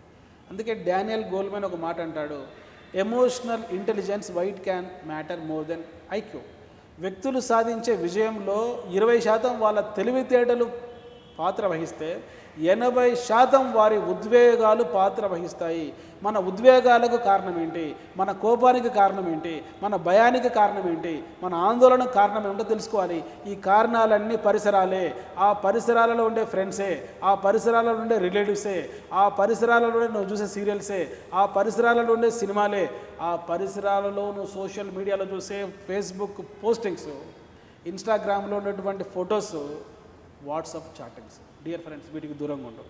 అందుకే డానియల్ గోల్మెన్ ఒక మాట అంటాడు, emotional intelligence why it can matter more than IQ. వ్యక్తులు సాధించే విజయంలో 20% వాళ్ళ తెలివితేటలు పాత్ర వహిస్తే 80% వారి ఉద్వేగాలు పాత్ర వహిస్తాయి. మన ఉద్వేగాలకు కారణం ఏంటి, మన కోపానికి కారణం ఏంటి, మన భయానికి కారణం ఏంటి, మన ఆందోళనకు కారణం ఏమిటో తెలుసుకోవాలి. ఈ కారణాలన్నీ పరిసరాలే. ఆ పరిసరాలలో ఉండే ఫ్రెండ్సే, ఆ పరిసరాలలో ఉండే రిలేటివ్సే, ఆ పరిసరాలలో నువ్వు చూసే సీరియల్సే, ఆ పరిసరాలలో ఉండే సినిమాలే, ఆ పరిసరాలలో నువ్వు సోషల్ మీడియాలో చూసే ఫేస్బుక్ పోస్టింగ్స్, ఇన్స్టాగ్రామ్లో ఉన్నటువంటి photos, WhatsApp chattings. Dear friends, వీటికి దూరంగా ఉండవు.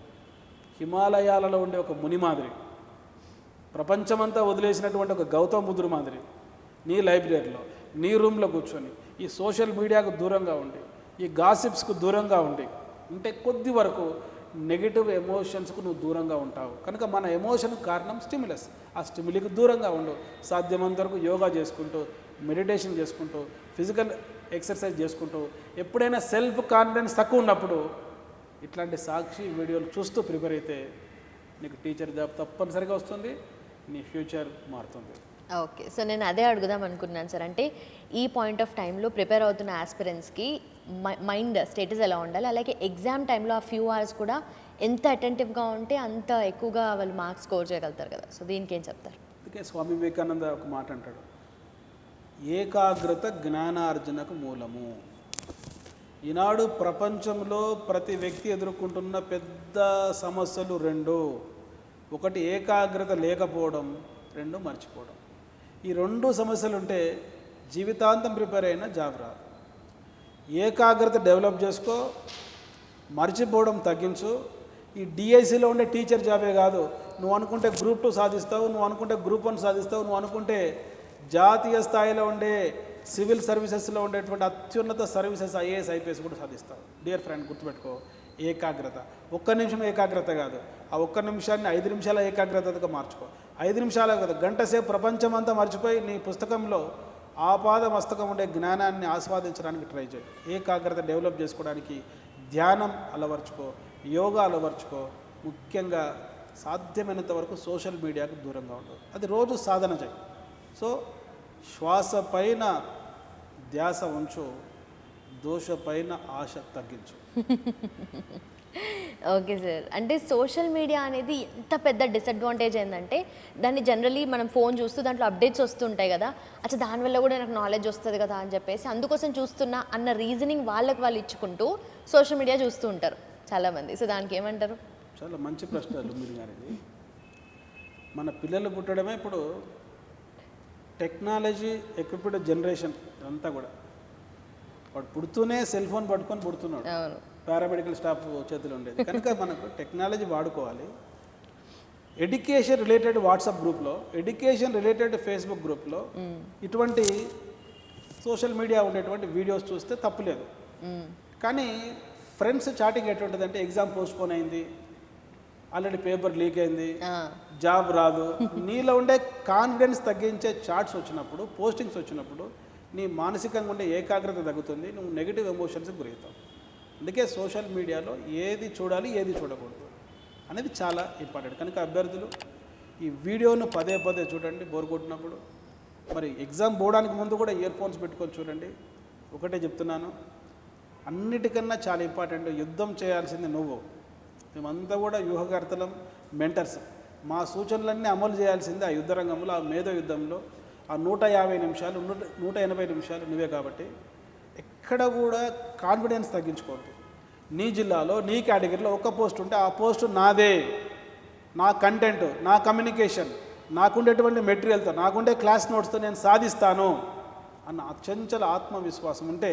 హిమాలయాలలో ఉండే ఒక ముని మాదిరి, ప్రపంచమంతా వదిలేసినటువంటి ఒక గౌతమ బుద్ధుడు మాదిరి నీ లైబ్రరీలో నీ రూమ్లో కూర్చొని ఈ సోషల్ మీడియాకు దూరంగా ఉండి, ఈ గాసిప్స్కు దూరంగా ఉండి ఉంటే కొద్ది వరకు నెగిటివ్ ఎమోషన్స్కు నువ్వు దూరంగా ఉంటావు. కనుక మన ఎమోషన్కు కారణం స్టిమ్యులస్. ఆ స్టిమ్యులీకి దూరంగా ఉండు. సాధ్యమైనంత వరకు యోగా చేసుకుంటూ, మెడిటేషన్ చేసుకుంటూ, ఫిజికల్ ఎక్సర్సైజ్ చేసుకుంటూ, ఎప్పుడైనా సెల్ఫ్ కాన్ఫిడెన్స్ తక్కువ ఉన్నప్పుడు ఇట్లాంటి సాక్షి వీడియోలు చూస్తూ ప్రిపేర్ అయితే నీకు టీచర్ జాబ్ తప్పనిసరిగా వస్తుంది, నీ ఫ్యూచర్ మారుతుంది. ఓకే, సో నేను అదే అడుగుదాం అనుకున్నాను సార్. అంటే ఈ పాయింట్ ఆఫ్ టైంలో ప్రిపేర్ అవుతున్న ఆస్పిరెంట్స్కి మైండ్ స్టేటస్ ఎలా ఉండాలి, అలాగే ఎగ్జామ్ టైంలో ఆ ఫ్యూ అవర్స్ కూడా ఎంత అటెంటివ్గా ఉంటే అంత ఎక్కువగా వాళ్ళు మార్క్స్ స్కోర్ చేయగలుగుతారు కదా. సో దీనికి ఏం చెప్తారు? అందుకే స్వామి వివేకానంద ఒక మాట అంటాడు, ఏకాగ్రత జ్ఞానార్జనకు మూలము. ఈనాడు ప్రపంచంలో ప్రతి వ్యక్తి ఎదుర్కొంటున్న పెద్ద సమస్యలు రెండు. ఒకటి ఏకాగ్రత లేకపోవడం, రెండు మర్చిపోవడం. ఈ రెండు సమస్యలు ఉంటే జీవితాంతం ప్రిపేర్ అయిన జాబ్ రాదు. ఏకాగ్రత డెవలప్ చేసుకో, మర్చిపోవడం తగ్గించు. ఈ డిఐసిలో ఉండే టీచర్ జాబే కాదు, నువ్వు అనుకుంటే గ్రూప్ 2 సాధిస్తావు, నువ్వు అనుకుంటే గ్రూప్ 1 సాధిస్తావు, నువ్వు అనుకుంటే జాతీయ స్థాయిలో ఉండే సివిల్ సర్వీసెస్లో ఉండేటువంటి అత్యున్నత సర్వీసెస్ ఐఏఎస్ ఐపీఎస్ కూడా సాధిస్తావు. డియర్ ఫ్రెండ్, గుర్తుపెట్టుకో, ఏకాగ్రత. ఒక్క నిమిషం ఏకాగ్రత కాదు, ఆ ఒక్క నిమిషాన్ని 5 నిమిషాల ఏకాగ్రతగా మార్చుకో. 5 నిమిషాల కాదు, గంట సేపు ప్రపంచం అంతా మర్చిపోయి నీ పుస్తకంలో ఆపాద మస్తకం ఉండే జ్ఞానాన్ని ఆస్వాదించడానికి ట్రై చేయి. ఏకాగ్రత డెవలప్ చేసుకోవడానికి ధ్యానం అలవర్చుకో, యోగా అలవర్చుకో. ముఖ్యంగా సాధ్యమైనంత వరకు సోషల్ మీడియాకు దూరంగా ఉండవు. అది రోజు సాధన చేయి. సో శ్వాస పైన ధ్యాస ఉంచు, దోష పైన ఆశ తగ్గించు. ఓకే సార్, అంటే సోషల్ మీడియా అనేది ఎంత పెద్ద డిసడ్వాంటేజ్ ఏంటంటే దాన్ని జనరలీ మనం ఫోన్ చూస్తూ దాంట్లో అప్డేట్స్ వస్తుంటాయి కదా, అచ్చా దానివల్ల కూడా నాకు నాలెడ్జ్ వస్తుంది కదా అని చెప్పేసి అందుకోసం చూస్తున్నా అన్న రీజనింగ్ వాళ్ళకి వాళ్ళు ఇచ్చుకుంటూ సోషల్ మీడియా చూస్తూ ఉంటారు చాలామంది. సో దానికి ఏమంటారు? చాలా మంచి ప్రశ్న లుంబిని గారిది. మన పిల్లలు పుట్టడమే ఇప్పుడు టెక్నాలజీ ఎక్విప్డ్ జనరేషన్ అంతా కూడా. వాడు పుడుతూనే సెల్ ఫోన్ పట్టుకొని పుడుతున్నాడు, పారామెడికల్ స్టాఫ్ చేతులు ఉండేది. కనుక మనకు టెక్నాలజీ వాడుకోవాలి. ఎడ్యుకేషన్ రిలేటెడ్ వాట్సాప్ గ్రూప్లో, ఎడ్యుకేషన్ రిలేటెడ్ ఫేస్బుక్ గ్రూప్లో ఇటువంటి సోషల్ మీడియా ఉండేటువంటి వీడియోస్ చూస్తే తప్పులేదు. కానీ ఫ్రెండ్స్ చాటింగ్ ఎటువంటిదంటే, ఎగ్జామ్ పోస్ట్పోన్ అయింది, ఆల్రెడీ పేపర్ లీక్ అయింది, జాబ్ రాదు, నీలో ఉండే కాన్ఫిడెన్స్ తగ్గించే చాట్స్ వచ్చినప్పుడు, పోస్టింగ్స్ వచ్చినప్పుడు నీ మానసికంగా ఉండే ఏకాగ్రత తగ్గుతుంది, నువ్వు నెగిటివ్ ఎమోషన్స్కి గురవుతావు. అందుకే సోషల్ మీడియాలో ఏది చూడాలి, ఏది చూడకూడదు అనేది చాలా ఇంపార్టెంట్. కనుక అభ్యర్థులు ఈ వీడియోను పదే పదే చూడండి బోర్ కొట్టినప్పుడు. మరి ఎగ్జామ్ పోవడానికి ముందు కూడా ఇయర్ ఫోన్స్ పెట్టుకొని చూడండి. ఒకటే చెప్తున్నాను, అన్నిటికన్నా చాలా ఇంపార్టెంట్, యుద్ధం చేయాల్సింది నువ్వు. మేమంతా కూడా వ్యూహకర్తలం, మెంటర్స్. మా సూచనలన్నీ అమలు చేయాల్సింది ఆ యుద్ధ రంగంలో, ఆ మేధో యుద్ధంలో. ఆ 150 నిమిషాలు 180 నిమిషాలు నువ్వే. కాబట్టి ఎక్కడ కూడా కాన్ఫిడెన్స్ తగ్గించుకోవద్దు. నీ జిల్లాలో నీ కేటగిరీలో ఒక పోస్ట్ ఉంటే ఆ పోస్ట్ నాదే, నా కంటెంట్, నా కమ్యూనికేషన్, నాకుండేటువంటి మెటీరియల్తో, నాకుండే క్లాస్ నోట్స్తో నేను సాధిస్తాను అన్న అచంచల ఆత్మవిశ్వాసం ఉంటే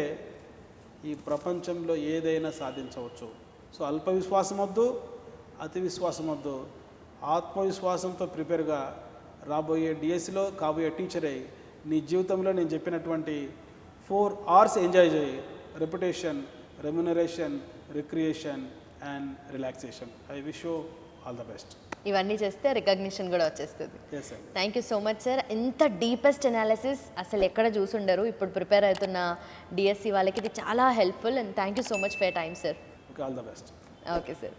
ఈ ప్రపంచంలో ఏదైనా సాధించవచ్చు. సో అల్ప విశ్వాసం వద్దు, అతి విశ్వాసం వద్దు. ఆత్మవిశ్వాసంతో ప్రిపేర్గా రాబోయే డిఎస్సిలో కాబోయే టీచర్ అయ్యి నీ జీవితంలో నేను చెప్పినటువంటి 4 అవర్స్ ఎంజాయ్ చేయి. Reputation, remuneration, recreation and relaxation. I wish you all the best. ఇవన్నీ చేస్తే రికగ్నిషన్ కూడా వచ్చేస్తుంది. ఎస్ అండి. Thank you so much sir. ఇంత డీపెస్ట్ అనాలిసిస్ అసలు ఎక్కడ చూసుండరు. ఇప్పుడు ప్రిపేర్ అవుతున్న డిఎస్సి వాళ్ళకి ఇది చాలా helpful. And thank you so much for your time sir. Okay, all the best. Okay sir.